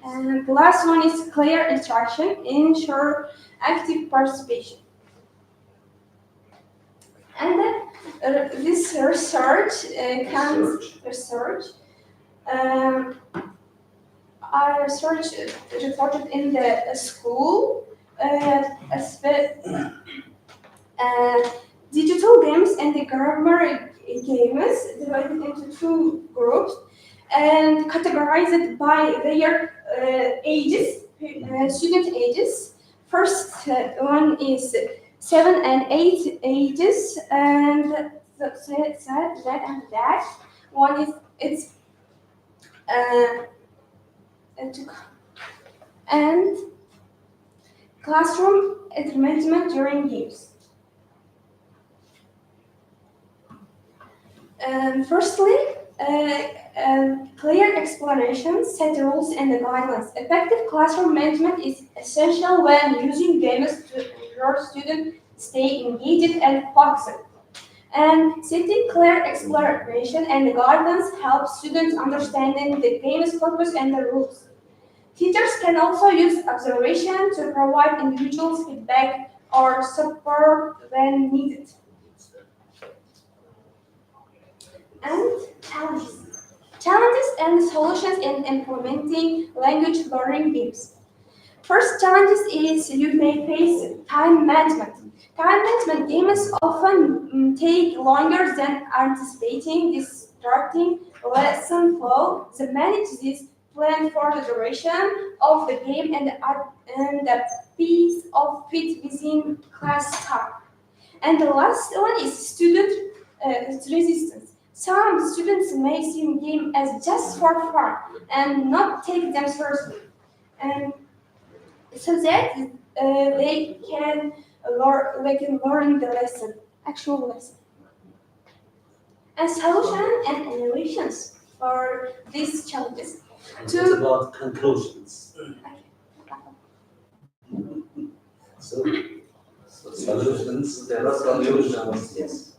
and the last one is clear instruction, ensure active participation. And then this research I reported in the school digital games and the grammar games divided into two groups and categorized by their ages, student ages. First one is 7 and 8 ages, and that one is it's and classroom management during games. Firstly, clear explanations, set rules, and guidelines. Effective classroom management is essential when using games to ensure students stay engaged and focused. And setting clear explanation and guidelines helps students understanding the game's purpose and the rules. Teachers can also use observation to provide individual feedback or support when needed. And challenges and solutions in implementing language learning games. First challenges is you may face time management. Time management games often take longer than anticipating, disrupting lesson flow. The manage this plan for the duration of the game and the piece of it within class time. And the last one is student resistance. Some students may see game as just for fun and not take them seriously, and so that they can learn the lesson, actual lesson. And solution and innovations for these challenges. What about conclusions? So, solutions, there are solutions, yes.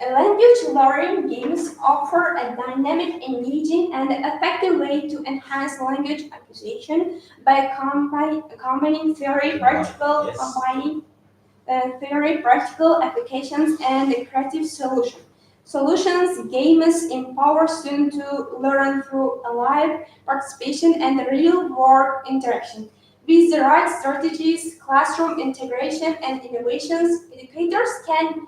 Language learning games offer a dynamic, engaging, and effective way to enhance language acquisition by combining theory, practical, theory, practical applications, and creative solutions. Games empower students to learn through live participation and real-world interaction. With the right strategies, classroom integration, and innovations, educators can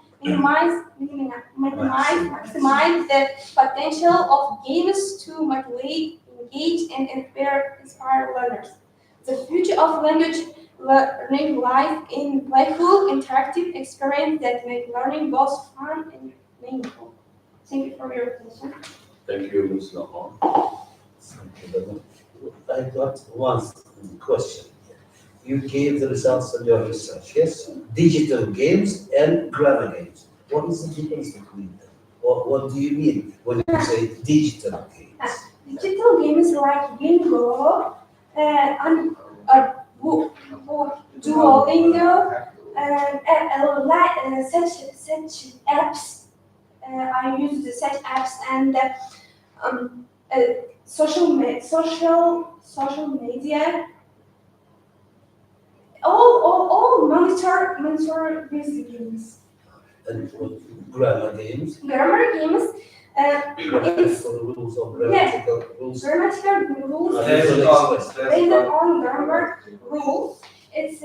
maximize the potential of games to motivate, engage, and inspire learners. The future of language learning lies in playful, interactive experience that make learning both fun and meaningful. Thank you for your attention. Thank you, Ms. Nahon. I got one question. You gave the results of your research, yes? Digital games and grammar games. What is the difference between them? What do you mean when you say digital games? Digital games like Bingo and Duolingo and such apps. I use such apps and uh, social media. All monitor these games. And what, grammar games? Grammar games. It's For the rules of grammatical rules. grammatical rules Based based on grammar rules. It's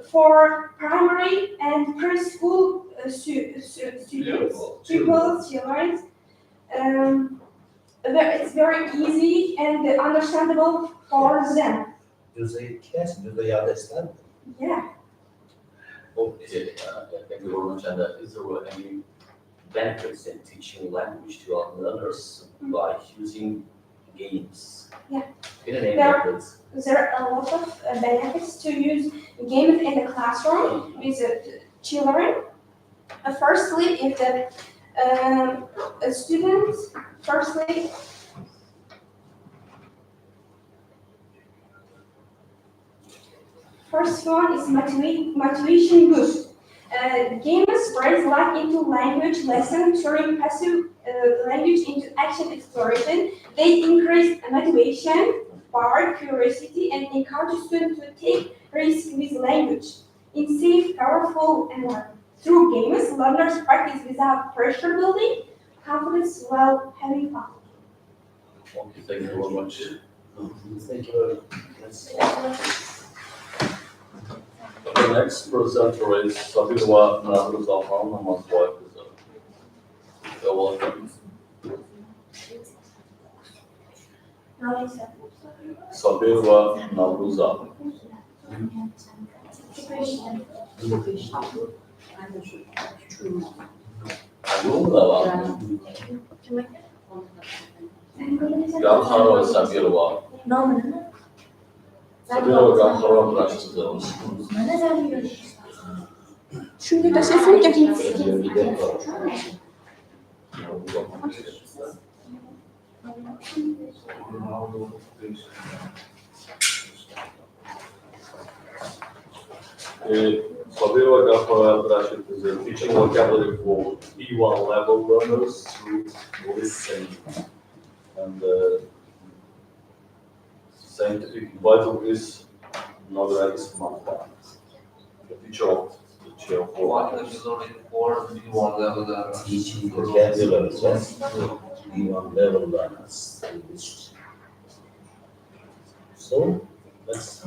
for primary and preschool students, children. It's very easy and understandable for them. Do they catch? Do they understand? Yeah. Okay, thank you very much. And is there any benefits in teaching language to our learners by using games? Yeah. In any There- benefits? There are a lot of benefits to use games in the classroom with children. Firstly, if the students, first one is motivation boost. Games spreads life into language lessons, turning passive language into action exploration. They increase motivation, power, curiosity, and encourage students to take risks with language in safe, powerful environment. Through games, learners practice without pressure building confidence while having fun. Okay, thank you very much. Thank you very much. The next presenter is Sabirwa Navruzafan, Namaz wife. You're welcome. Sabirwa Navruzafan. Gamhara Sabirwa. Sabirwa Gamhara Brashtizel. Çünkü de sesin Sabirwa Gamhara Brashtizel, teaching vocabulary for B1 level learners through listening and scientific vital is Nagradis Mata, the teacher of the chair of Teaching vocabulary, yes? B1 level learners. So, let's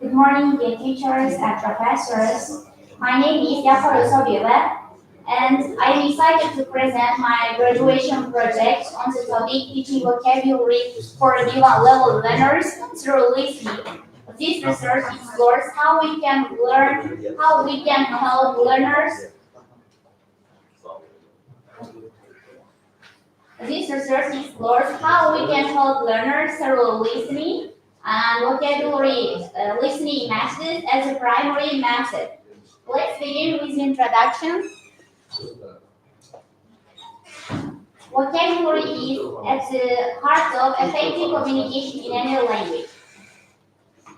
Good morning, dear teachers and professors. My name is Xorijiy, and I'm excited to present my graduation project on the topic teaching vocabulary for B1 level learners through listening. This research explores how we can help learners. This research explores how we can help learners through listening and vocabulary listening methods as a primary method. Let's begin with the introduction. Vocabulary is at the heart of effective communication in any language.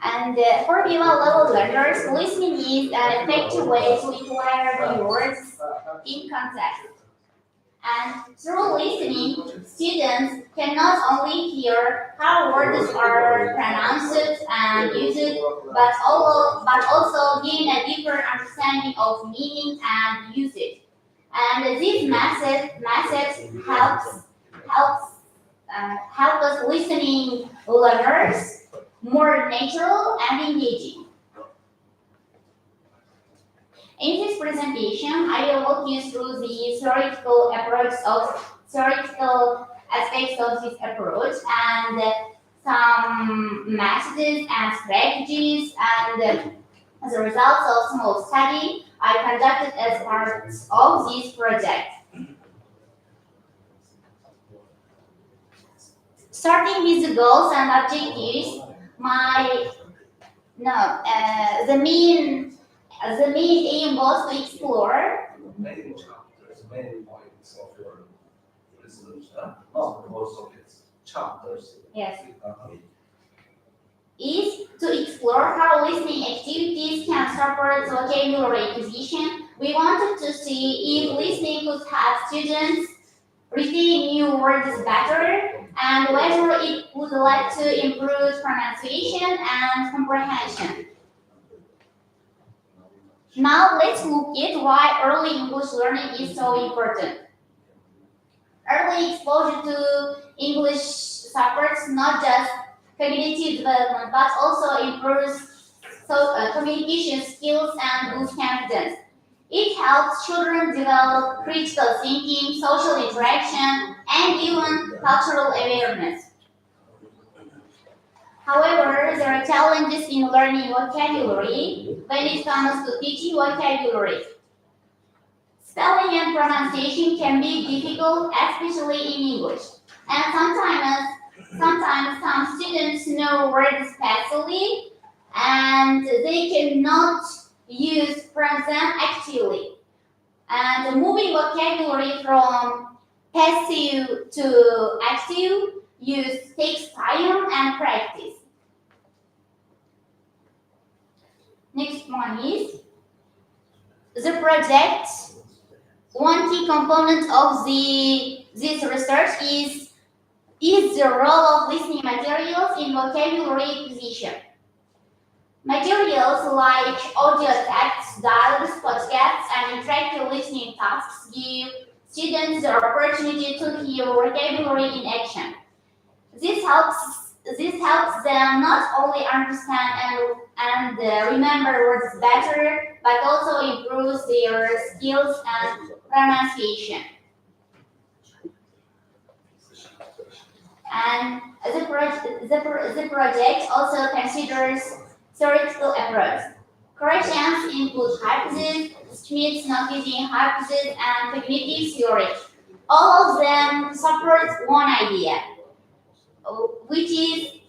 And for B1 level learners, listening is an effective way to acquire new words in context. And through listening, students can not only hear how words are pronounced and used, but also gain a deeper understanding of meaning and usage. And this method help us listening learners more natural and engaging. In this presentation, I will walk you through the theoretical aspects of this approach and some methods and strategies and the results of small study I conducted as part of this project. Starting with the goals and objectives, the main aim was to explore Main chapters, main points of your research, not also its chapters. yes is to explore how listening activities can support vocabulary acquisition. We wanted to see if listening could help students retain new words better and whether it would lead to improved pronunciation and comprehension. Now let's look at why early English learning is so important. Early exposure to English supports not just cognitive development but also improves communication skills and boosts confidence. It helps children develop critical thinking, social interaction, and even cultural awareness. However, there are challenges in learning vocabulary when it comes to teaching vocabulary. Spelling and pronunciation can be difficult, especially in English. And sometimes some students know words passively and they cannot pronounce them actively. And moving vocabulary from passive to active use takes time and practice. Next one is the project. One key component of this research is the role of listening materials in vocabulary acquisition. Materials like audio texts, dialogues, podcasts, and interactive listening tasks give students the opportunity to hear vocabulary in action. This helps them not only understand and remember words better, but also improves their skills and pronunciation. And the project also considers theoretical approach. Corrections include hypothesis, Smith's not-using hypothesis, and cognitive theory. All of them support one idea, which is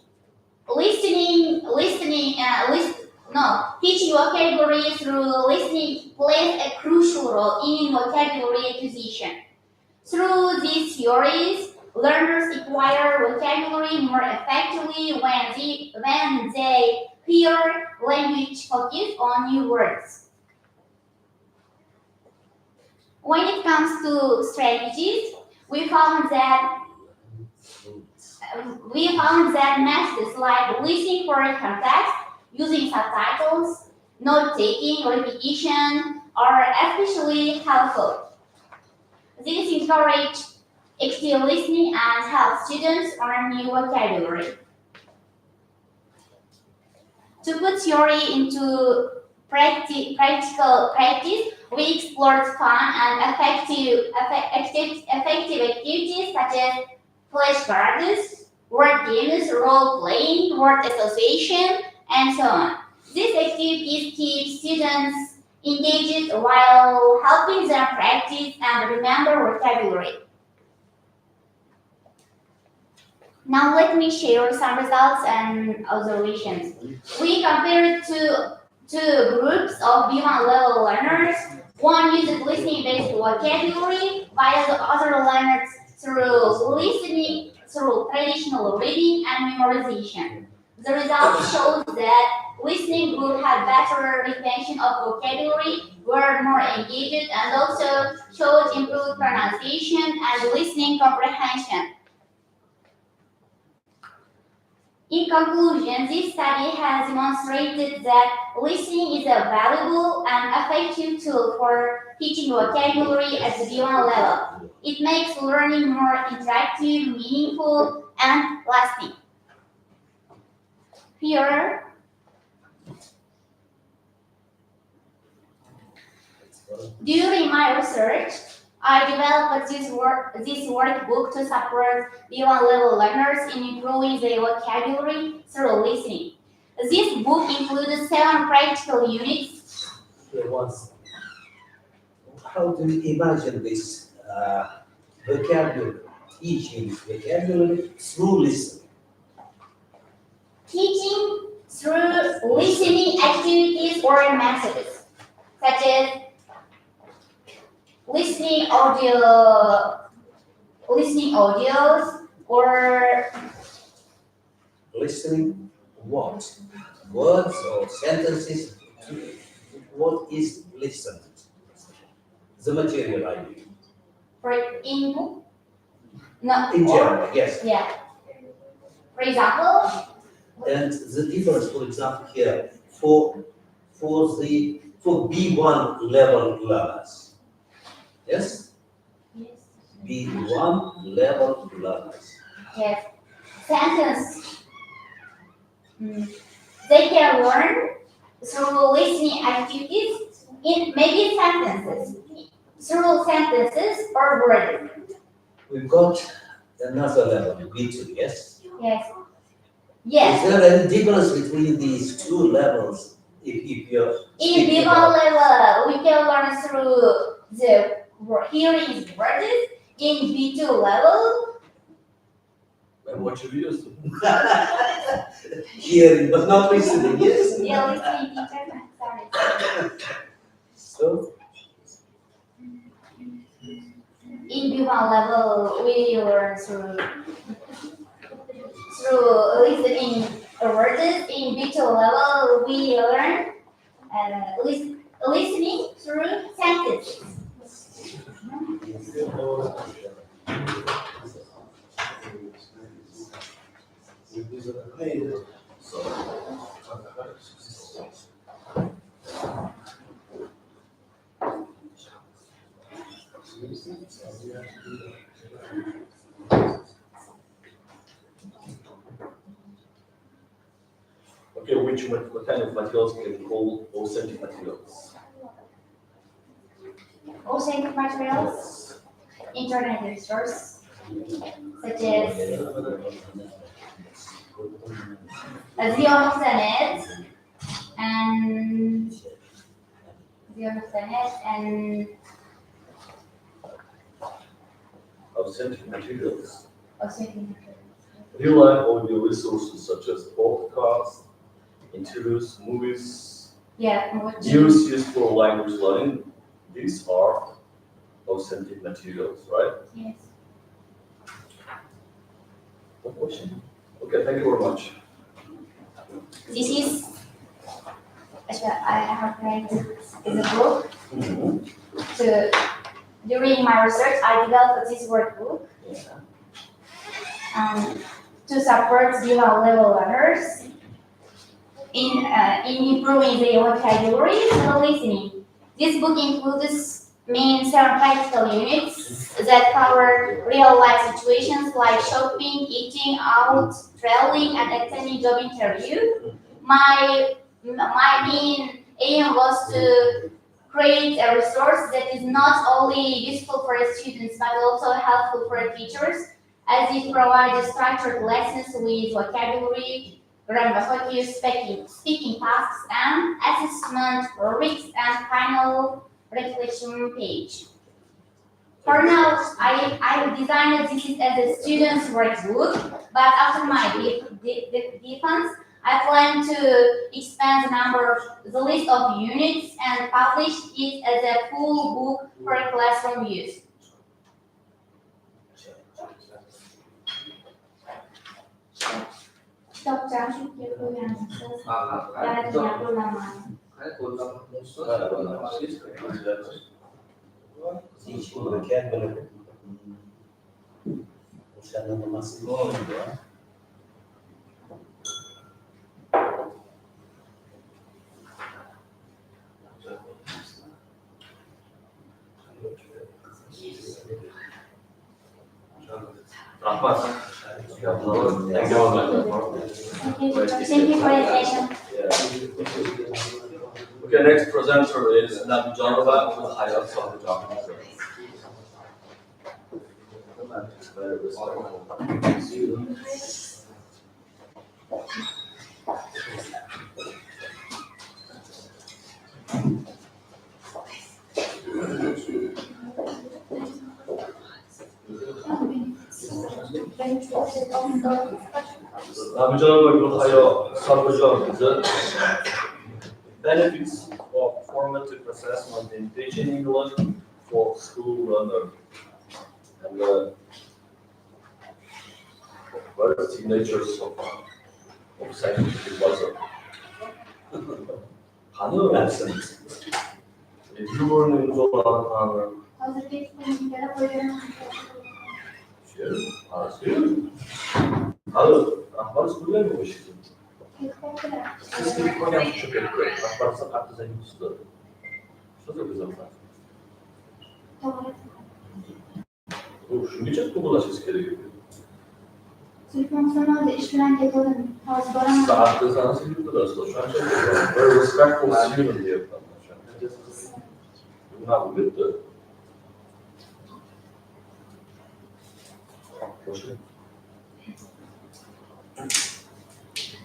teaching vocabulary through listening plays a crucial role in vocabulary acquisition. Through these theories, learners acquire vocabulary more effectively when they hear language focus on new words. When it comes to strategies, we found that methods like listening for context, using subtitles, note-taking, repetition are especially helpful. These encourage active listening and help students learn new vocabulary. To put theory into practical practice, we explored fun and effective activities such as flashcards, word games, role playing, word association, and so on. These activities keep students engaged while helping them practice and remember vocabulary. Now let me share some results and observations. We compared two groups of B1 level learners. One used listening-based vocabulary, while the other learned through listening, through traditional reading and memorization. The results showed that listening group had better retention of vocabulary, were more engaged, and also showed improved pronunciation and listening comprehension. In conclusion, this study has demonstrated that listening is a valuable and effective tool for teaching vocabulary at the B1 level. It makes learning more interactive, meaningful, and lasting. Here, During my research, I developed this workbook to support B1 level learners in improving their vocabulary through listening. This book includes 7 practical units. Here was, how do you imagine this vocabulary, teaching vocabulary through listening? Teaching through listening activities or methods, such as listening audios, or Listening what? Words or sentences? What is listened? The material I mean. for input. No. In general, yes. Yeah. For example, And the difference, for example, here for B1 level learners. Yes? B1 level learners. yes, sentence. They can learn through listening activities in maybe sentences, through sentences or words. We've got another level, B2, yes? Yes. Yes. Is there any difference between these two levels if you're In speaking B1 about- level, we can learn through the hearing words. In B2 level, And what you use? hearing but not listening, yes? yeah, listening teacher. Sorry. So, In B1 level, we learn through listening words. In B2 level, we learn listening through sentences. Okay, what kind of materials can we call authentic materials? Authentic materials, internet resource, such as Xorijiy and Authentic materials. authentic materials. Real-life audio resources such as podcasts, interviews, movies, Yeah, news used for language learning. These are authentic materials, right? yes. One question. Okay, thank you very much. This is I have read is a book. So during my research, I developed this workbook to support zero level learners in improving their vocabulary and listening. This book includes main 7 practical units that cover real life situations like shopping, eating out, traveling, and attending job interview. My main aim was to create a resource that is not only useful for students but also helpful for teachers, as it provides structured lessons with vocabulary, grammar focus, speaking tasks, and assessment, rubrics, and final reflection page. For now, I designed this as a student's workbook, but after my defense, I plan to expand the list of units and publish it as a full book for classroom use. Stop judging your answers. teaching vocabulary. Usanlaması ya. Rahmat. Thank you very much. Thank you for your attention. Okay. Okay, next presenter is Namjanova with Hayat Sahajam. Very respectful. Namjanova with Hayat Sahajam. The benefits of formative assessment in teaching English for school learners. And what are the signatures of scientific advisor? 단어 accent. 일본은 좋아하는 알았어요? Agora escolhendo hoje. Você conhece o que é? A parte da desenho de estudante. Что за безопасность? Şunu kullanacağız gerekiyor. Saatte sana seviyorlar aslında. Şu an çok very respectful student diye yapıyorum. Bunlar bu bitti.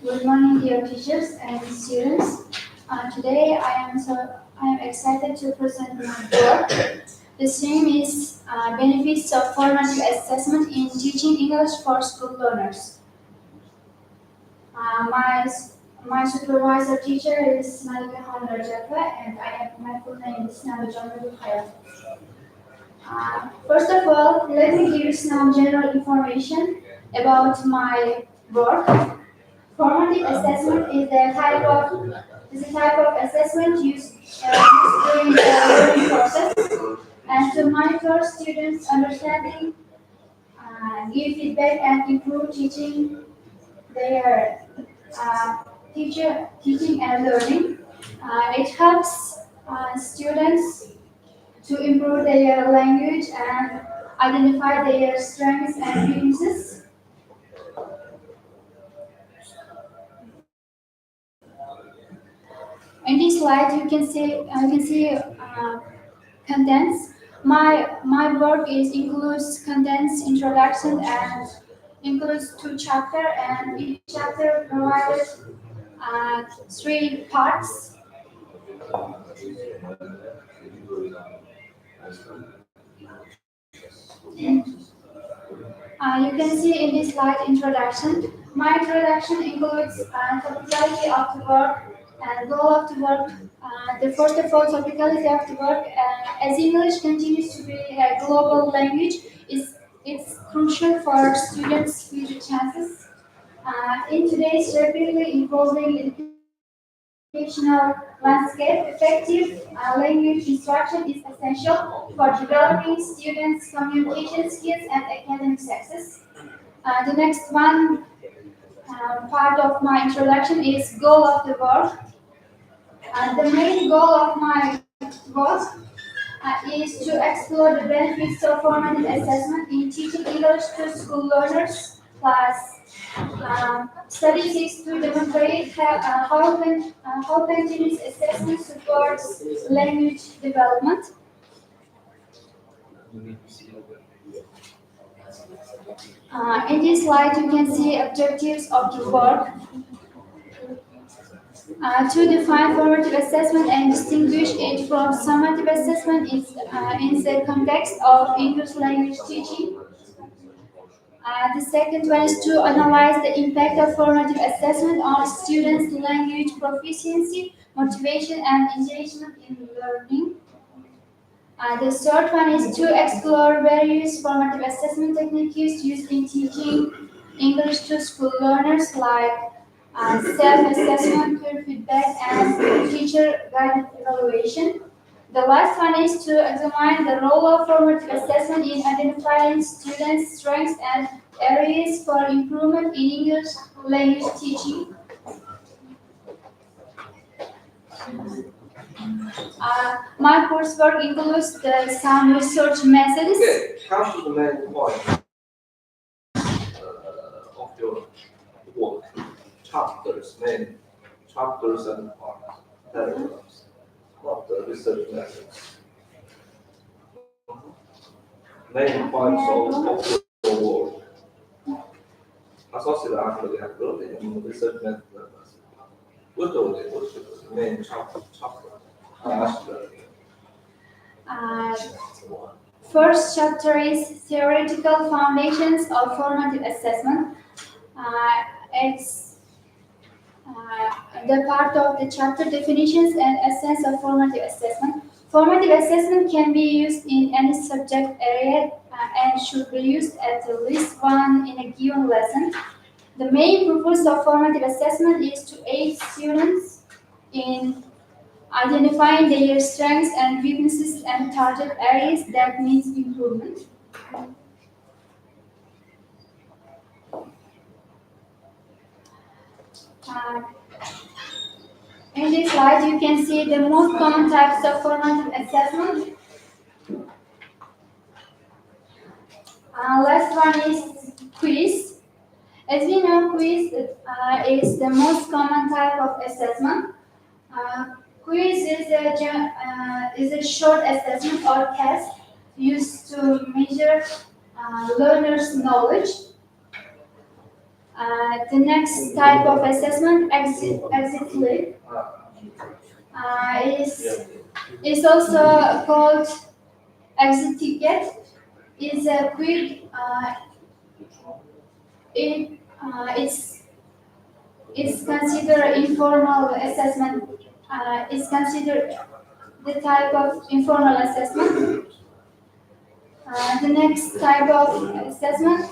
Good morning, dear teachers and students. Today I am excited to present my work. The theme is benefits of formative assessment in teaching English for school learners. My supervisor teacher is malakaviy, and my full name is Xorijiy. First of all, let me give you some general information about my work. Formative assessment is a type of assessment used during the learning process and to monitor students' understanding, give feedback, and improve teaching and learning. It helps students to improve their language and identify their strengths and weaknesses. In this slide, you can see contents. My work includes condensed introduction and includes 2 chapters, and each chapter provides 3 parts. You can see in this slide introduction. My introduction includes topicality of the work and goal of the work. The first of all, topicality of the work. As English continues to be a global language, it's crucial for students' future chances. In today's rapidly evolving educational landscape, effective language instruction is essential for developing students' communication skills and academic success. The next one part of my introduction is goal of the work. The main goal of my work is to explore the benefits of formative assessment in teaching English to school learners. Plus, study seeks to demonstrate how continuous assessment supports language development. In this slide, you can see objectives of the work. To define formative assessment and distinguish it from summative assessment in the context of English language teaching. The second one is to analyze the impact of formative assessment on students' language proficiency, motivation, and engagement in learning. The third one is to explore various formative assessment techniques used in teaching English to school learners, like self-assessment, peer feedback, and teacher-guided evaluation. The last one is to examine the role of formative assessment in identifying students' strengths and areas for improvement in English language teaching. My coursework includes some research methods. Okay, come to the main point of your work. Chapters and paragraphs. research methods. Main parts of your work. أساس العمل اللي هتقول إنه research methods. What the main chapter? First chapter is theoretical foundations of formative assessment. It's the part of the chapter definitions and essence of formative assessment. Formative assessment can be used in any subject area and should be used at least one in a given lesson. The main purpose of formative assessment is to aid students in identifying their strengths and weaknesses and target areas that needs improvement. In this slide, you can see the most common types of formative assessment. Last one is quiz. As we know, quiz is the most common type of assessment. Quiz is a short assessment or test used to measure learners' knowledge. The next type of assessment, exit flip, is also called exit ticket. Is a quick. It's considered informal assessment. It's considered the type of informal assessment. The next type of assessment,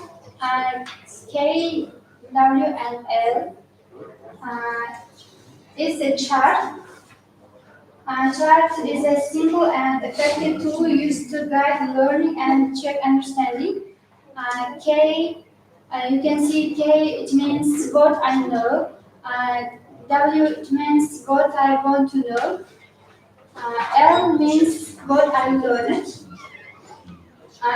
K, W, and L, is a chart. Chart is a simple and effective tool used to guide learning and check understanding. K, you can see K, it means what I know. W, it means what I want to know. L means what I learned.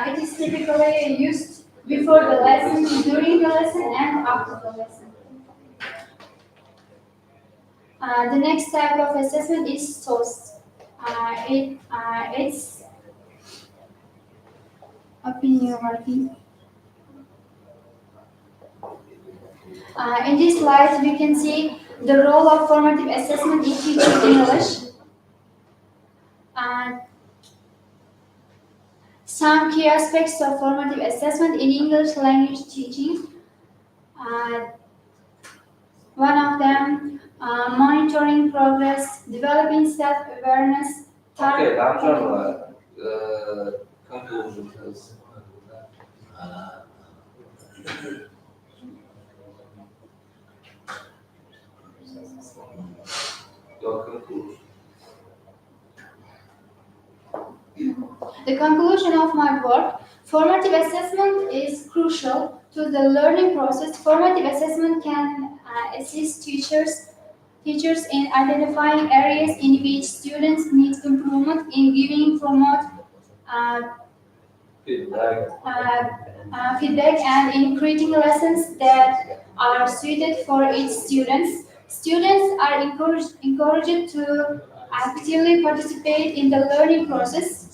It is typically used before the lesson, during the lesson, and after the lesson. The next type of assessment is SOS. It's opinion working. In this slide, we can see the role of formative assessment in teaching English. Some key aspects of formative assessment in English language teaching. One of them, monitoring progress, developing self-awareness. Okay, Ramjan, conclusion please. Your conclusion. The conclusion of my work, formative assessment is crucial to the learning process. Formative assessment can assist teachers in identifying areas in which students need improvement, in giving promote feedback and in creating lessons that are suited for each students. Students are encouraged to actively participate in the learning process.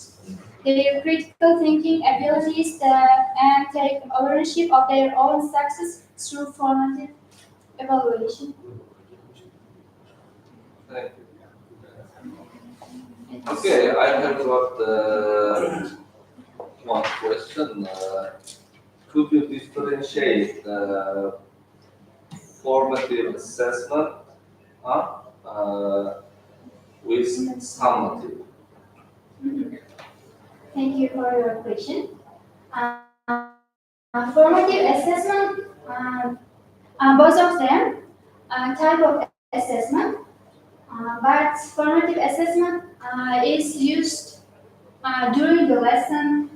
Their critical thinking abilities and take ownership of their own success through formative evaluation. Thank you. Okay, I have got one question. Could you differentiate formative assessment with summative? Thank you for your question. Formative assessment, both of them type of assessment, but formative assessment is used during the lesson,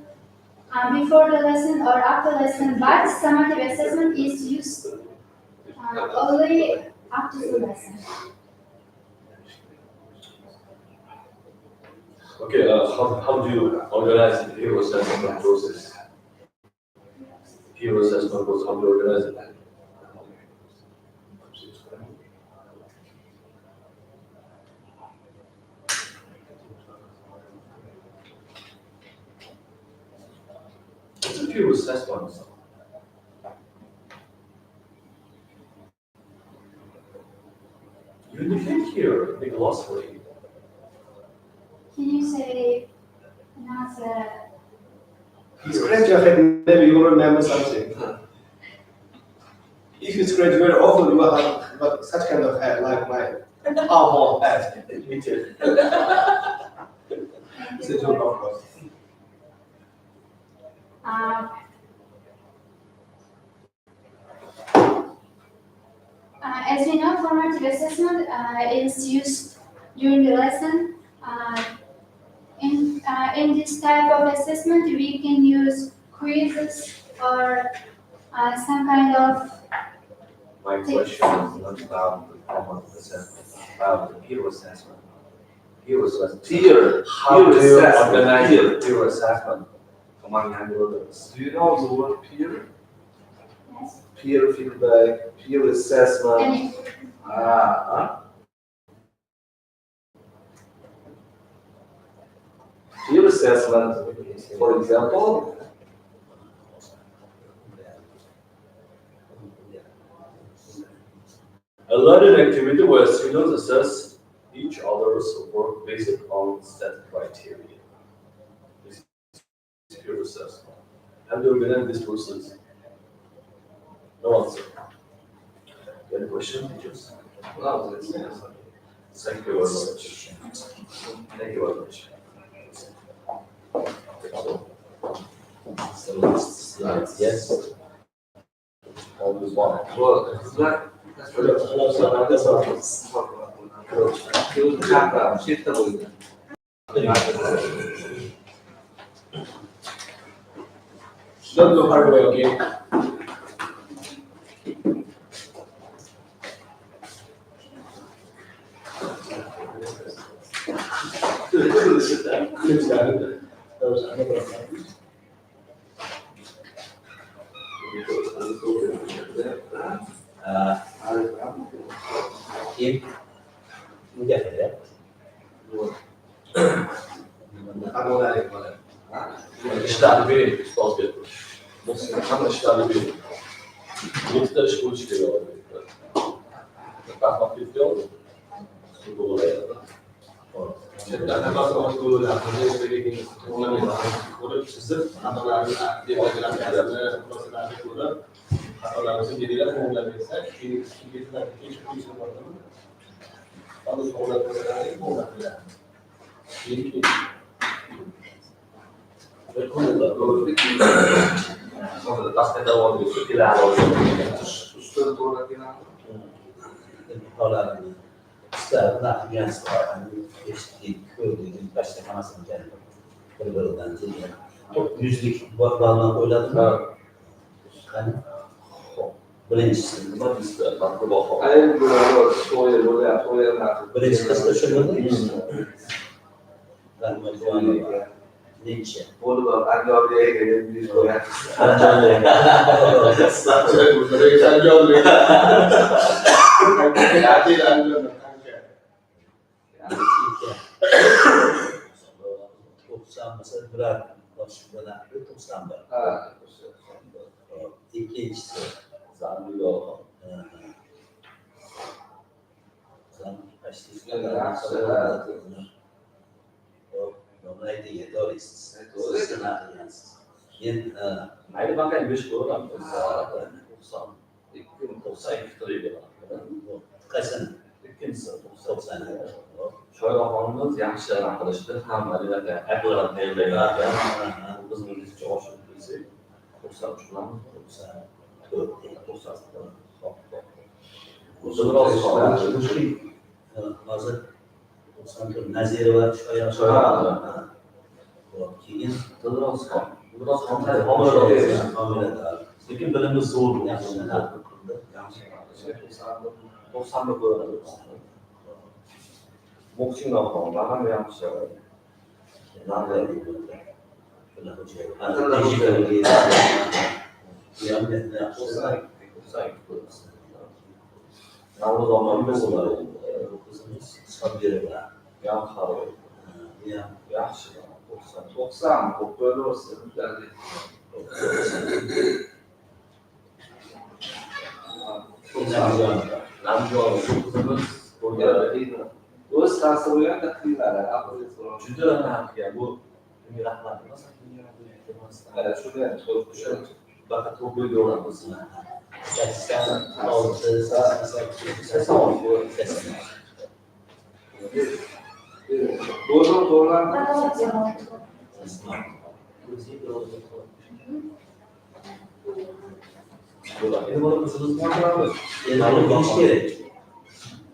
before the lesson or after lesson, but summative assessment is used only after the lesson. Okay, how do you organize the hero assessment process? Hero assessment process, how do you organize it? peer assessment? You indicate here in the glossary. Can you say another? Scratch your head, maybe you will remember something. If you scratch very often, you will have such kind of head like my palm head. Me too. It's a joke, of course. As we know, formative assessment is used during the lesson. In this type of assessment, we can use quizzes or some kind of. My question is not about the formative assessment, it's about the peer assessment. Peer assessment. How do you organize peer assessment among young learners? Do you know the word peer? Yes. Peer feedback, peer assessment. Peer assessment, for example, A learning activity where students assess each other's work based on set criteria. This is peer assessment. How do you organize this process? No answer. Any question, teachers? no, that's the answer. Thank you very much. Thank you very much. So last slide, yes. Always one. Well, that's really 그 잠깐 쉬다 보이네. Don't go hard way, okay? If enggak ya. İşler bir stol getir. Nasıl? Tam işler bir. Bu da iş bu çıkıyor. Bakmak istiyor musun? Bu olaya da. Karena kalau waktu dapurnya sebagai kurang sesat atau dia bilang ada kurang atau langsung jadilah mulai biasa ini kita lagi kalau sekolah ini mulai ya ini Tasnede devam ediyorsun. İleride olsun. usta kurang kita Havalarını isterler, yansıtlar, geçtiği köylüğün başlamasını geldi. Kırgırdan zilye. Çok yüzlük bağlamına oyladım. Hani, birincisi, Bakın bakalım. ayam gula soya birincisi de şöyle değil mi? Ben mecburen var. Ne işe? Boleh anda dia gaya di soya. Saya jauh lebih. Hati anda. 90 mesela bırak, başlıklarına 90 var. Ah, İkincisi, Zanlıyor. zam kaçtı? Normalde yedoriz. Dolayısıyla yani Haydi bakayım bir şey olur mu? 92 liraydı. kaç sene? İkincisi 90 Şöyle hanımız yaxshi arkadaşlar hammalarga aqlan tayyorlaylar. Biz bunu çok hoşuma gitti. 93 bilan 94 hozir 94 Nazirova shu ayol keyin Biraz homilador. homilador. Lekin bilimiz zo'r. Yaxshi qildi. 90 ko'radi. Mokshin ham ham yaxshi. Yalnız ondan bir olay. Yaxshi. 90 böyle olsun. Yani Qizimiz o'z ta'siri ham taqdirlari juda aqlga bu rahmat emas. Shunga faqat to'g'ri yo'lamiz. 86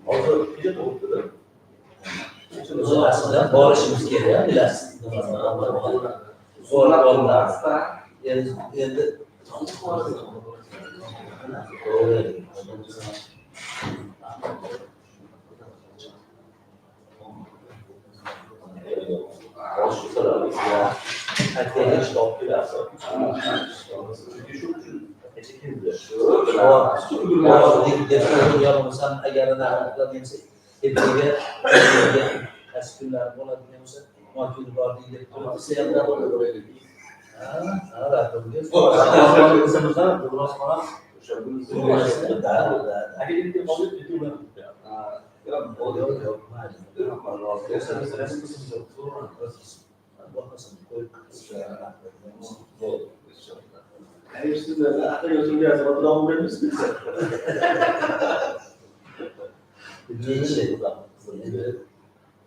hozir juda to'g'ri. Aslida borishimiz kerak, bilasiz. Zo'r bo'lmasda endi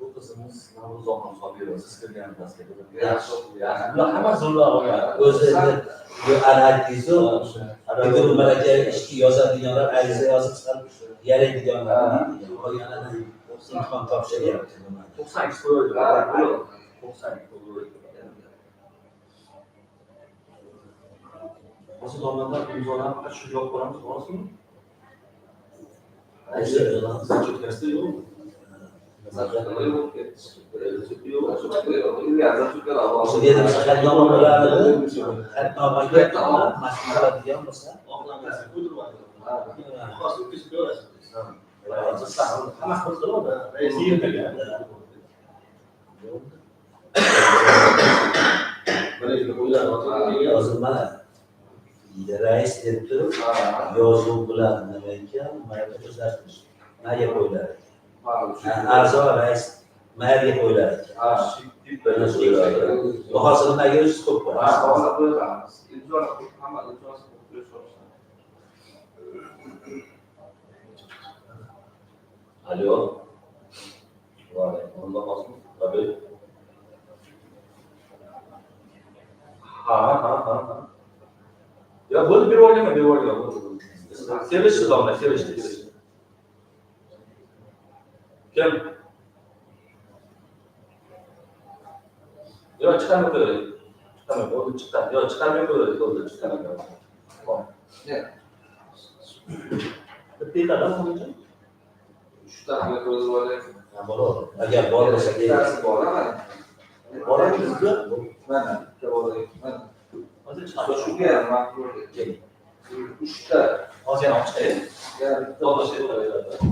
bu qizimiz Navruzxon Sobirova siz kirgan dasturda hamma zo'rlar o'zi analizu Bitiruv malakaviy ishga yozadiganlar ariza yozib chiqarib yaraydiganlar imtihon topshiryapti. 92 qo'yildi. 92 qo'yildi. Hozir domlalar imzolarni faqat shu javob beramiz, to'g'risimi? Rais deb turib yozuv bilan nima ekan mayli o'zgartirish nega qo'yiladi a'zo rais mayga qo'yiladi hozir nega o'zi ko'p alo ha ya bo'ldi berib yuborgan. Sevishdi domla, sevishdi. Kim? Yo, chiqarmay qo'yaylik. Chiqarmay, bo'ldi chiqqan. Yo, chiqarmay qo'yaylik, bo'ldi chiqqan. Hop. Ne? Bitta bo'ldi. 3 ta qilib qo'yib Ha, bo'ladi. Agar bo'lmasa, boraman. Boramizmi? Mana, mana. Hozir chiqadi. Shunga ham ma'qul keling. 3 ta hozir ham chiqadi. Yani to'g'ri qo'yadi.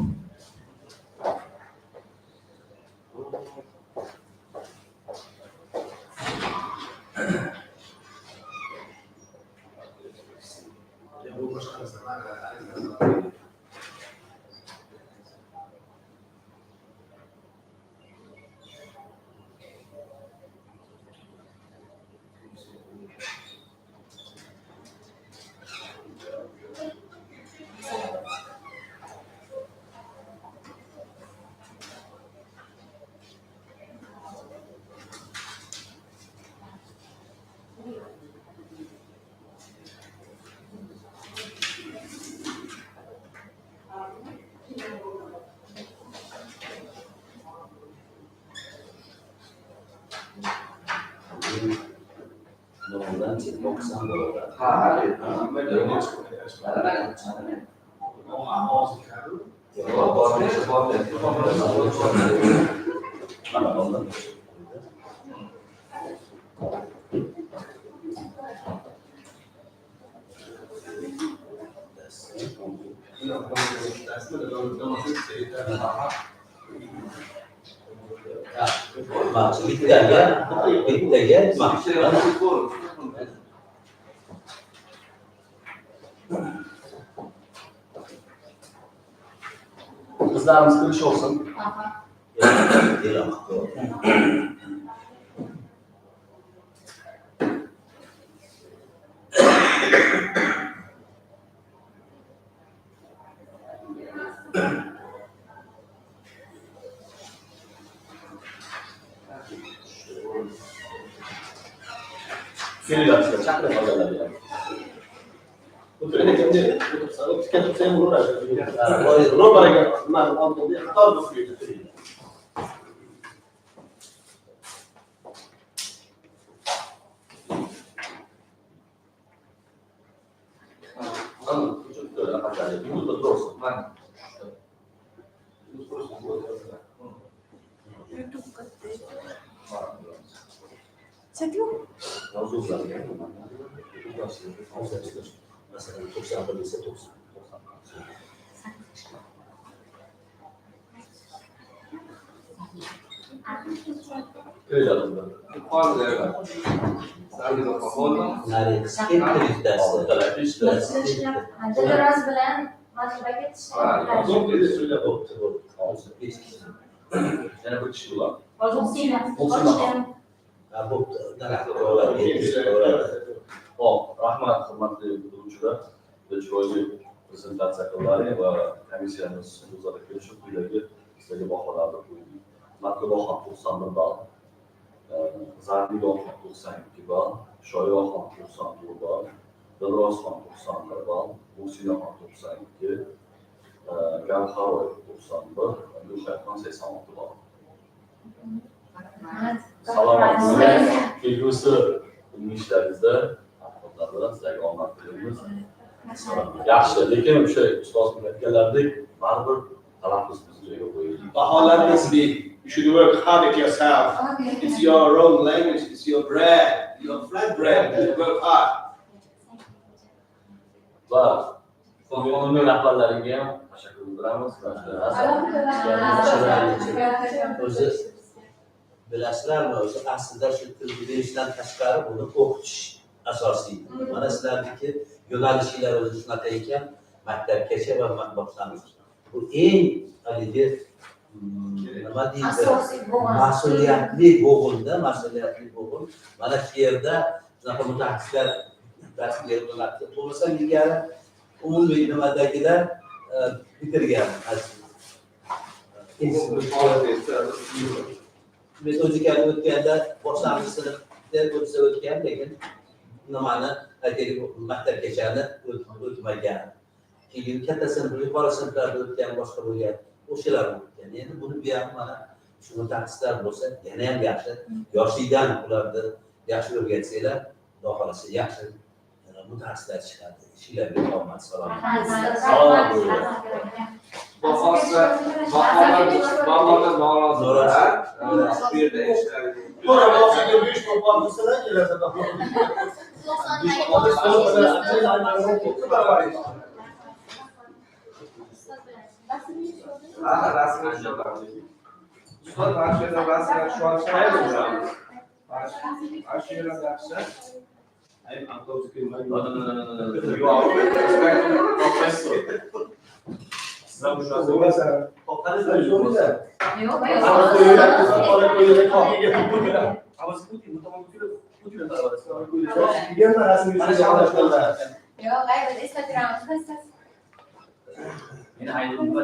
Sizlarimiz qilish olsun. Kelinglar sizlar, chaqirib olganlar yani. O'tiring ekan-da, o'tirsa ham bo'laveradi. Ro'bar ekan, nimani oldimda qator bo'lib Dilroz bilan maktabaga Yana bir kishi bor. Hop, rahmat hurmatli o'qituvchilar. Xorijiy prezentatsiya qildilaring va komissiyamiz o'zaro kelishib quyidagi sizlarga baholarni qo'ydik. Maktabxon 91 ball, Zarbigoh 92 ball, Shoiroxon 94 ball, Dilrozxon 91 ball, Musinaxon 92, Gavharoy 91, Gulsharxon 86 ball. Salomatsizlar. Kelgusi ishlaringizda ahvollar bilan sizlarga omad tilaymiz. Yaxshi, lekin o'sha ustoz aytganlaridek baribir tanaffus biz joyiga qo'yaylik. Baholarimiz big. You should work hard at yourself. It's your own language, it's your bread, your flat bread. You should work hard. Va qonuniy rahbarlariga ham tashakkur bildiramiz. O'zi bilasizlarmi, o'zi aslida shu til bilishdan tashqari buni o'qitish asosiy. Mana sizlarniki yo'nalishinglar o'zi shunaqa ekan, maktabgacha va boshlang'ich. Bu eng haligi nima deydi? Mas'uliyatli bo'g'inda, mas'uliyatli bo'g'in. Mana shu yerda shunaqa mutaxassislar dars bermoqda. Bo'lmasa ilgari umumiy nimadagilar bitirgan. Men o'ziga o'tganda boshlang'ich sinfda o'tgan, lekin nimani aytaylik, maktabgachani o'tmagan. Keyin katta sinf, yuqori sinflarda o'tgan, boshqa bo'lgan, o'shalar o'tgan. Endi buni bu ham mana shu mutaxassislar bo'lsa, yana ham yaxshi. Yoshlikdan ularni yaxshi o'rgatsanglar, xudo xolasa yaxshi mutaxassislar chiqadi. Ishlarga omad, salomat. Salomat bo'linglar. Baholar norozilar. Shu yerda ishlaring. To'g'ri, o'zingga 5 to'pon qilsalar keladi. Rasmiy ishlarimiz. Ustoz Marshalldan rasmiy shu an shayarmiz. Marshalldan yaxshi. I'm autobus kelmaydi. No. You are professor. Sizlar shu qanday yo'q. Yo'q, ayol Instagram'da Meni aytdim va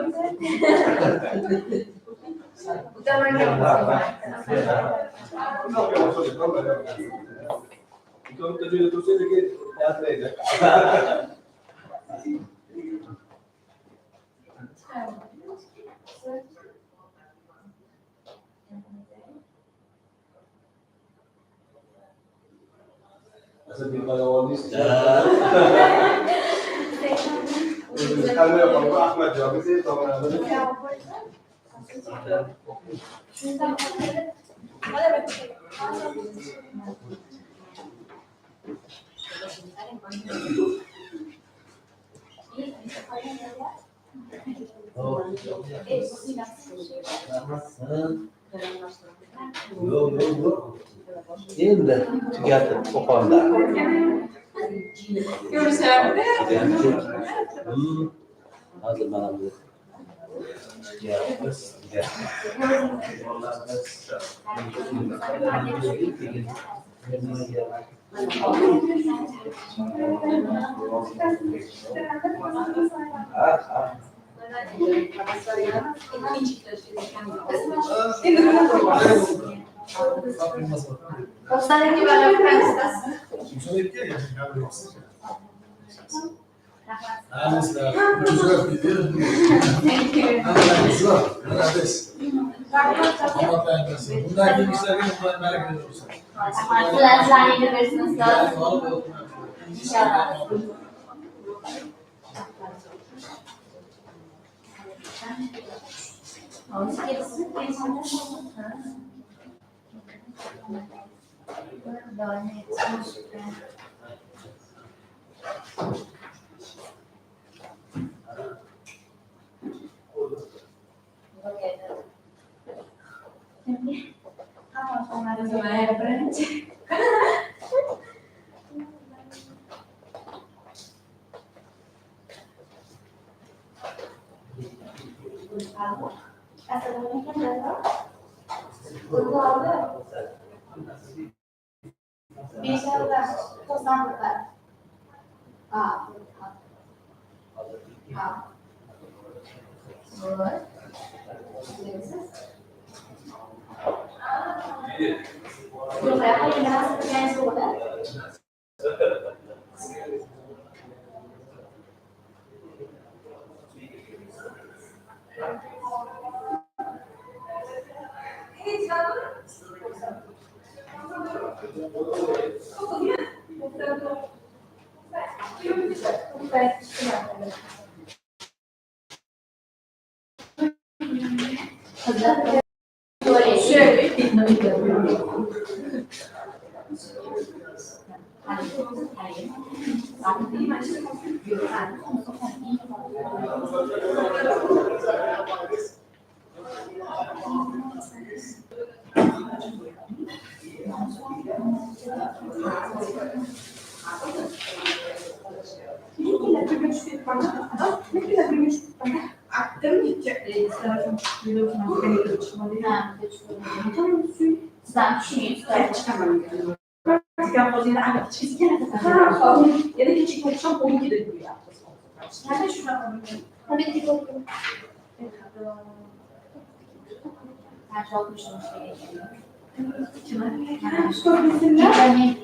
Yo'q. Endi tugatib qo'qonda. Hozir mana bu Sizlarni bilirsiniz lazım. İnşallah.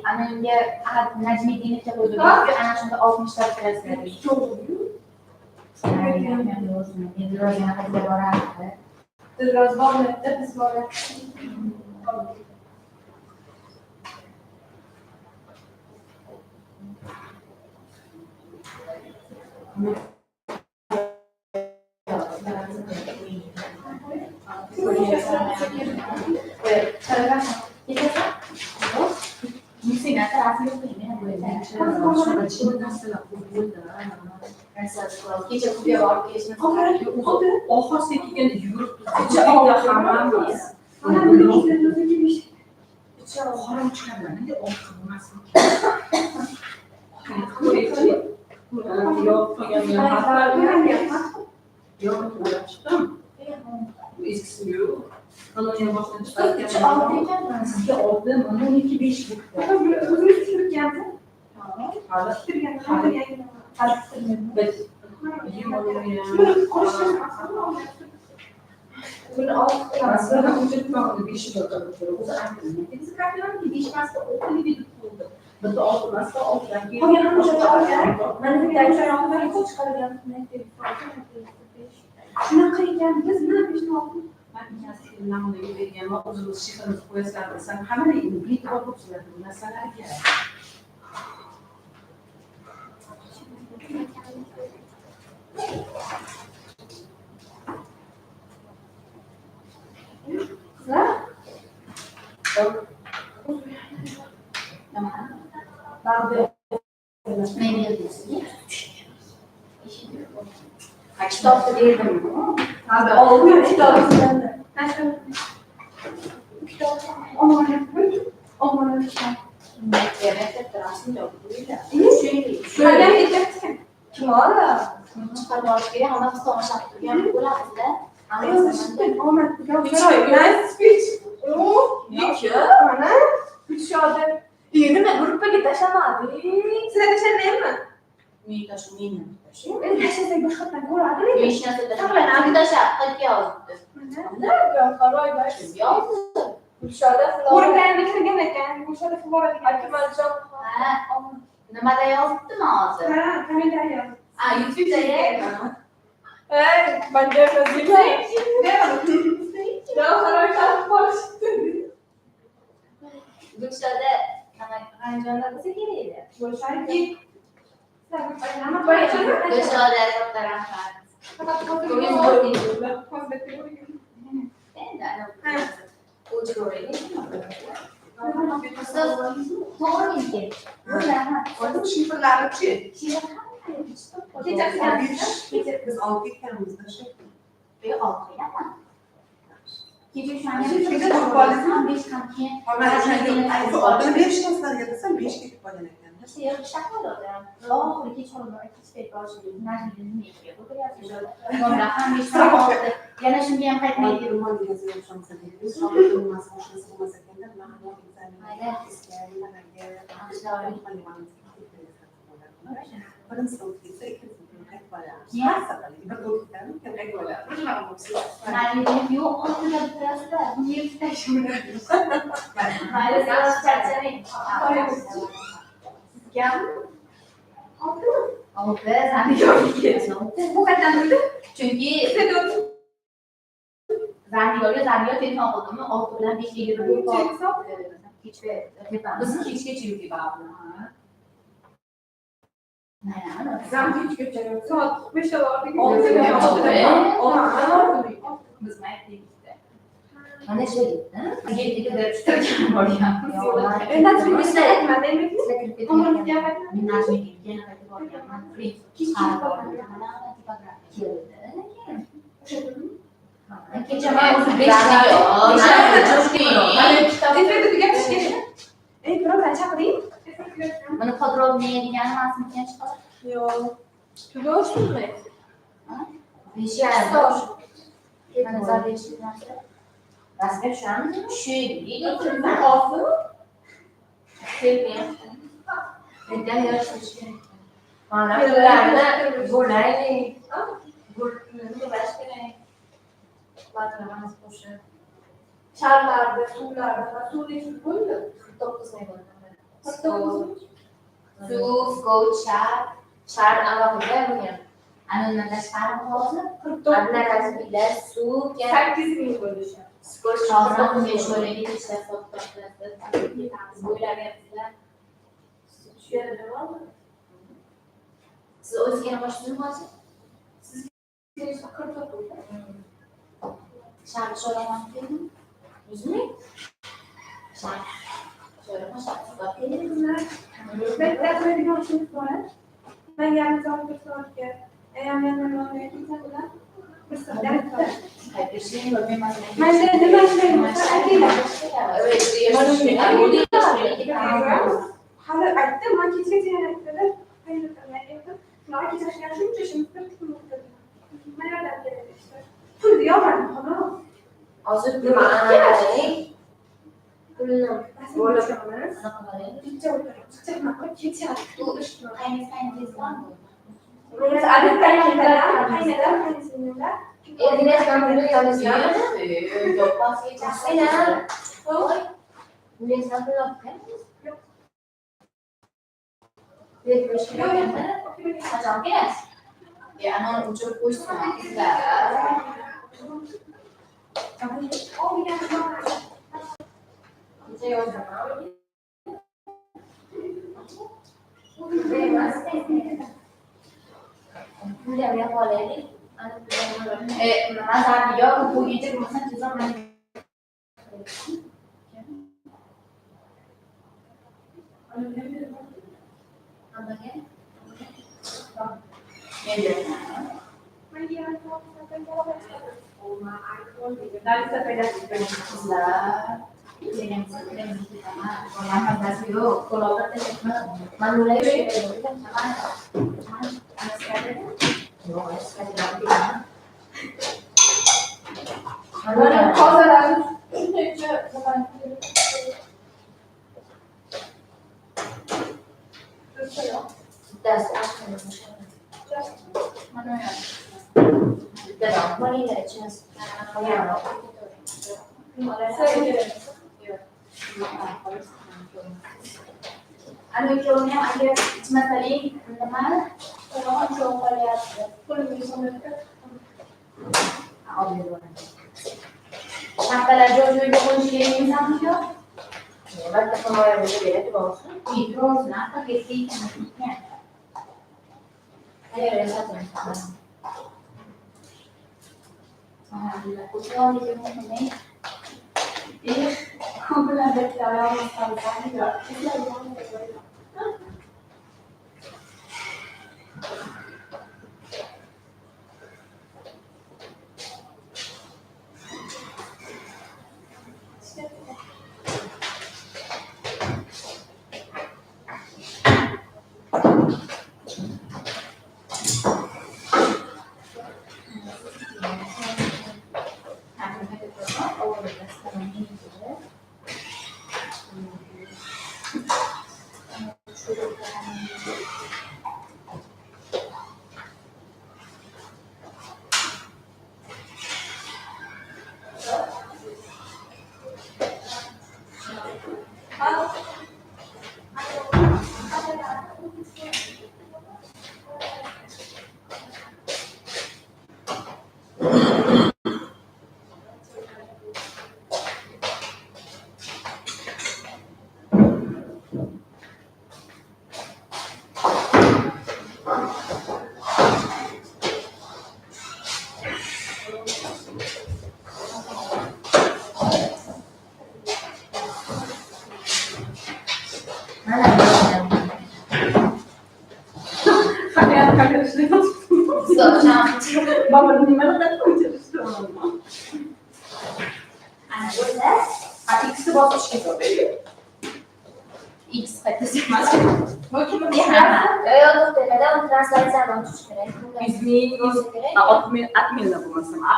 Anamga Najmiddinov deb o'yladim. Ana shunda 60 ta kirasiz. Biraz bağlı, biz bağlı. Anlamaya başladı. Sizde aldım ama 12-5 bu. Kitapta değildim bu. Abi olmuyor kitap üzerinde. Onlara kitap. Evet, aslında Şöyle gideceksin. Kim var ya? Çıkarmak gerekiyor ama sonra yani bu lazım da Nice speech. Mana Gulshoda. Nima gruppaga tashlamadi? Sizlar tashlamayapman. Men tashlayman. Endi tashlasak boshqatdan ko'radimi? Hech narsa tashlamadi. Nima tashlab qayerga yozibdi? Gavharoy bash. Yozdi. Gulshoda Ko'riklarni bitirgan ekan. Gulshoda boradigan. Akmaljon. Ha. Nimada yozibdimi hozir? Ha, kommentariy. YouTube'da. Banda yozilgan. Gavharoy tarif borishdi. Gulshoda qanjonda bo'lsa kerak edi. Bo'lsayki. Gulshoda katta rahmat. Endi ana o'zi to'g'ri. Shifrlarchi? Biz olib ketganmizda shu. Kecha shu Oldin berishmaslarga desam 5 ketib qolgan ekan. Yana shunga ham qaytmaydi. Chunki Zangiorga telefon qildimmi? 6 bilan 5 ga bir kechga biz kechgacha yuryapmiz. Soat 5'te vardık. Biz maytlikda. Mana shu yerda tutarkan borganmiz. Men najmiga yana qaytib borganman. Kecha men o'zi 5 Mana podrobniy degan emasmikan chiqadi? Yo'q. Tugoshmi? Beshar. Mana zarbesh narsa. Rasmiy tushami? Tushaylik. Hozir. Sevgan. Mendan yo'q. Mana ularni bo'laylik. Nima bo'lish kerak? Batramamiz qo'shib. Sharlarda, suvlarda, suvli suv bo'ldi. 49 ming bo'ldi. Suv, shar alohida bo'lgan. Anundan tashqari hozir 49 suv, 8 ming bo'ldi. skoch hozir bunga sho'rlik ishlab sotib bo'ylaryapsizlar. Shu yerda bormi? Siz o'zingizga qo'shdingizmi hozir? Sizga 44 bo'ldi. Shar sho'raman dedimi? 100 ming? Shar. Sho'raman shar sotib Ben yarın saat 1 saatke. Eğer yanlarına olmaya gitsen bile 1 saat yarın saat. Ben de hala açtım. Ben keçe ziyaretleri. Hayır, ben keçe yaşayınca şimdi ben nereden gelelim işte. Pul diyor ben bana. Hozir nima anaqa pulni Bo'lib turamiz. Kecha o'tiramiz. Kecha qayningiz bormi? Biz adetdan qaynalar. O'zingiz kompyuter yozingizmi? Yo'q, aynan. O'zingiz kompyuter o'qiyapsizmi? Yo'q. Deb qo'yishganda qachon kelasiz? Ana o'chirib qo'yishsin. Kecha yozdim. Pullar yo'q olaylik. Nazar yo'q, bu yetib bo'lsa tuzam. Böyle kozalar. Peki, That's actually the money that just Anu clone akhir cuma tadi teman kalau clone lihat Makalah Jojo konuşuyor insan yok. Basta come vedere tu posso. Bitiruv nata kesi kanatnya. Allora, esatto. Alhamdulillah, kusuang di sini ini. Ini aku ada cara masalah juga. Bapak di mana kan terus Anak gue X bagus gitu deh. X kata masuk. Bakayım Di mana? Io tutte le devo translate non ci scrive. İsmi adminle bu mesela.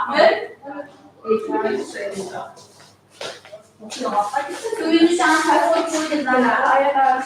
Suyunu şu an kaç koyduk bana. Ayağlar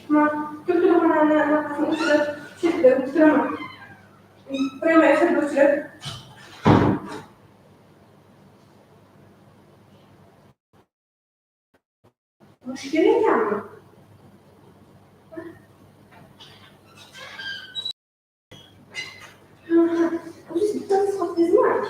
Ma tutto una funzione prima essere docile. مشكلة يعني وش بتنصح في زمان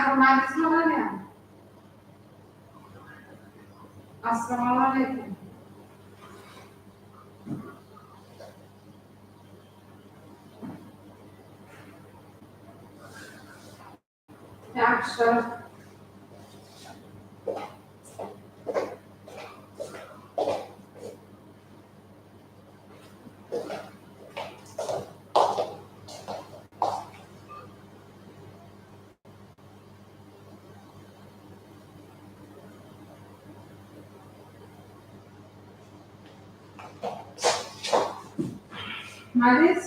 Assalamu alaikum. Assalamu alaikum. Yaxshi. Madis?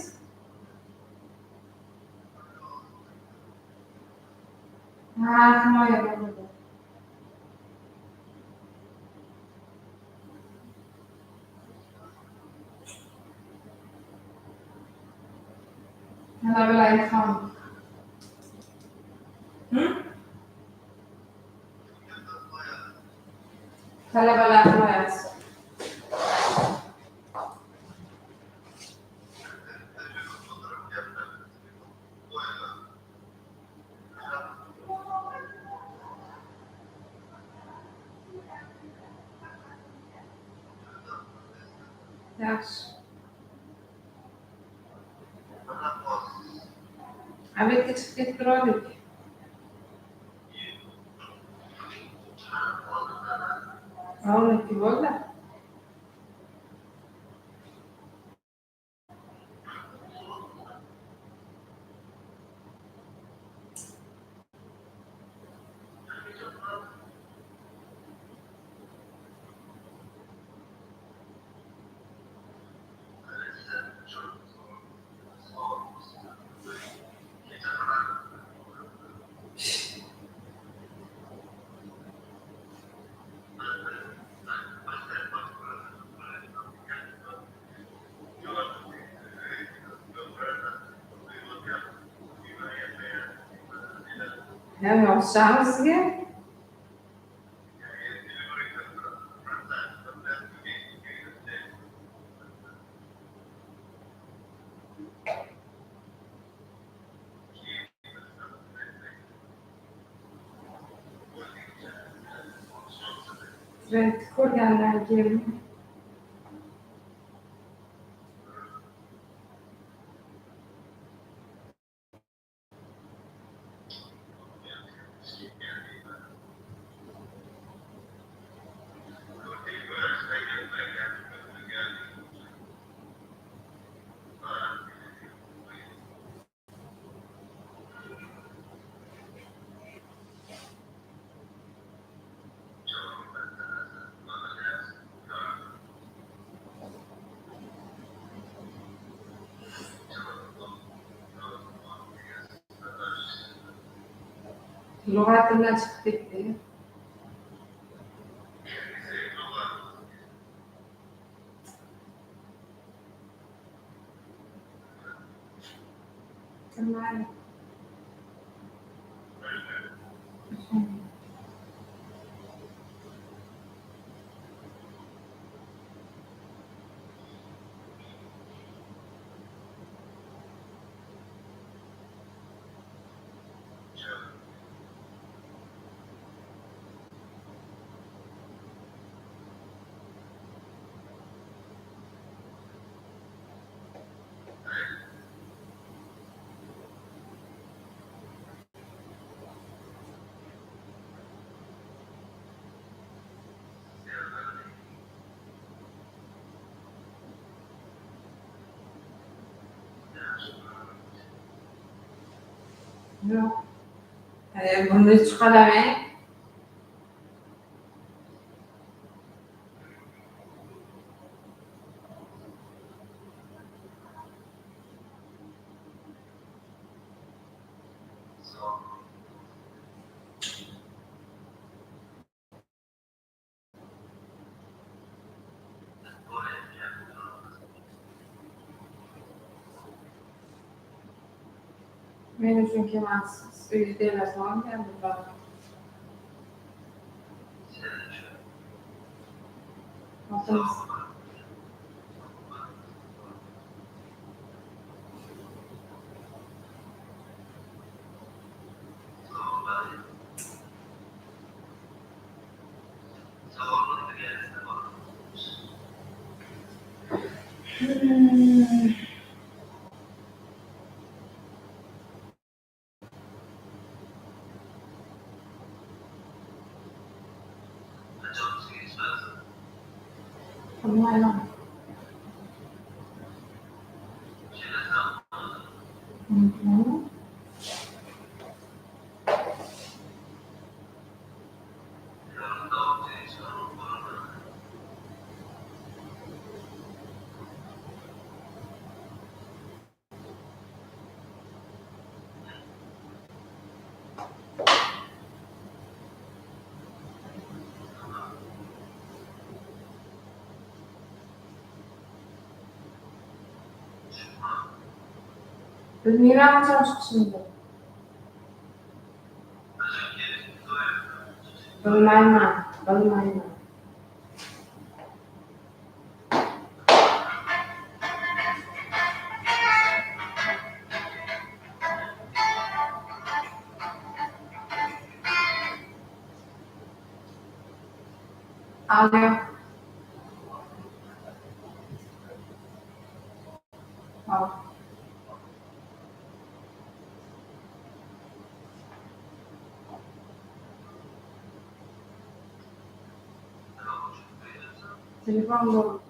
Himoya bo'ldi. Talabalar ilhom. Talabalar himoyasi. Yaxshi. Обедga chiqib ketib turdik. O'niki bo'ldi. Hem yozishamiz sizga. Trend ko'rgandan keyin lug'atimdan chiqib ketdi. Mayli. Yo'q. Buni chiqaramang. Men uchun kelmasiz. Uyda emasman, men burada. Otimiz. ทำไมล่ะอือหือ 은미랑 한참 좋습니다. 얼마나. 아니요. 일반으로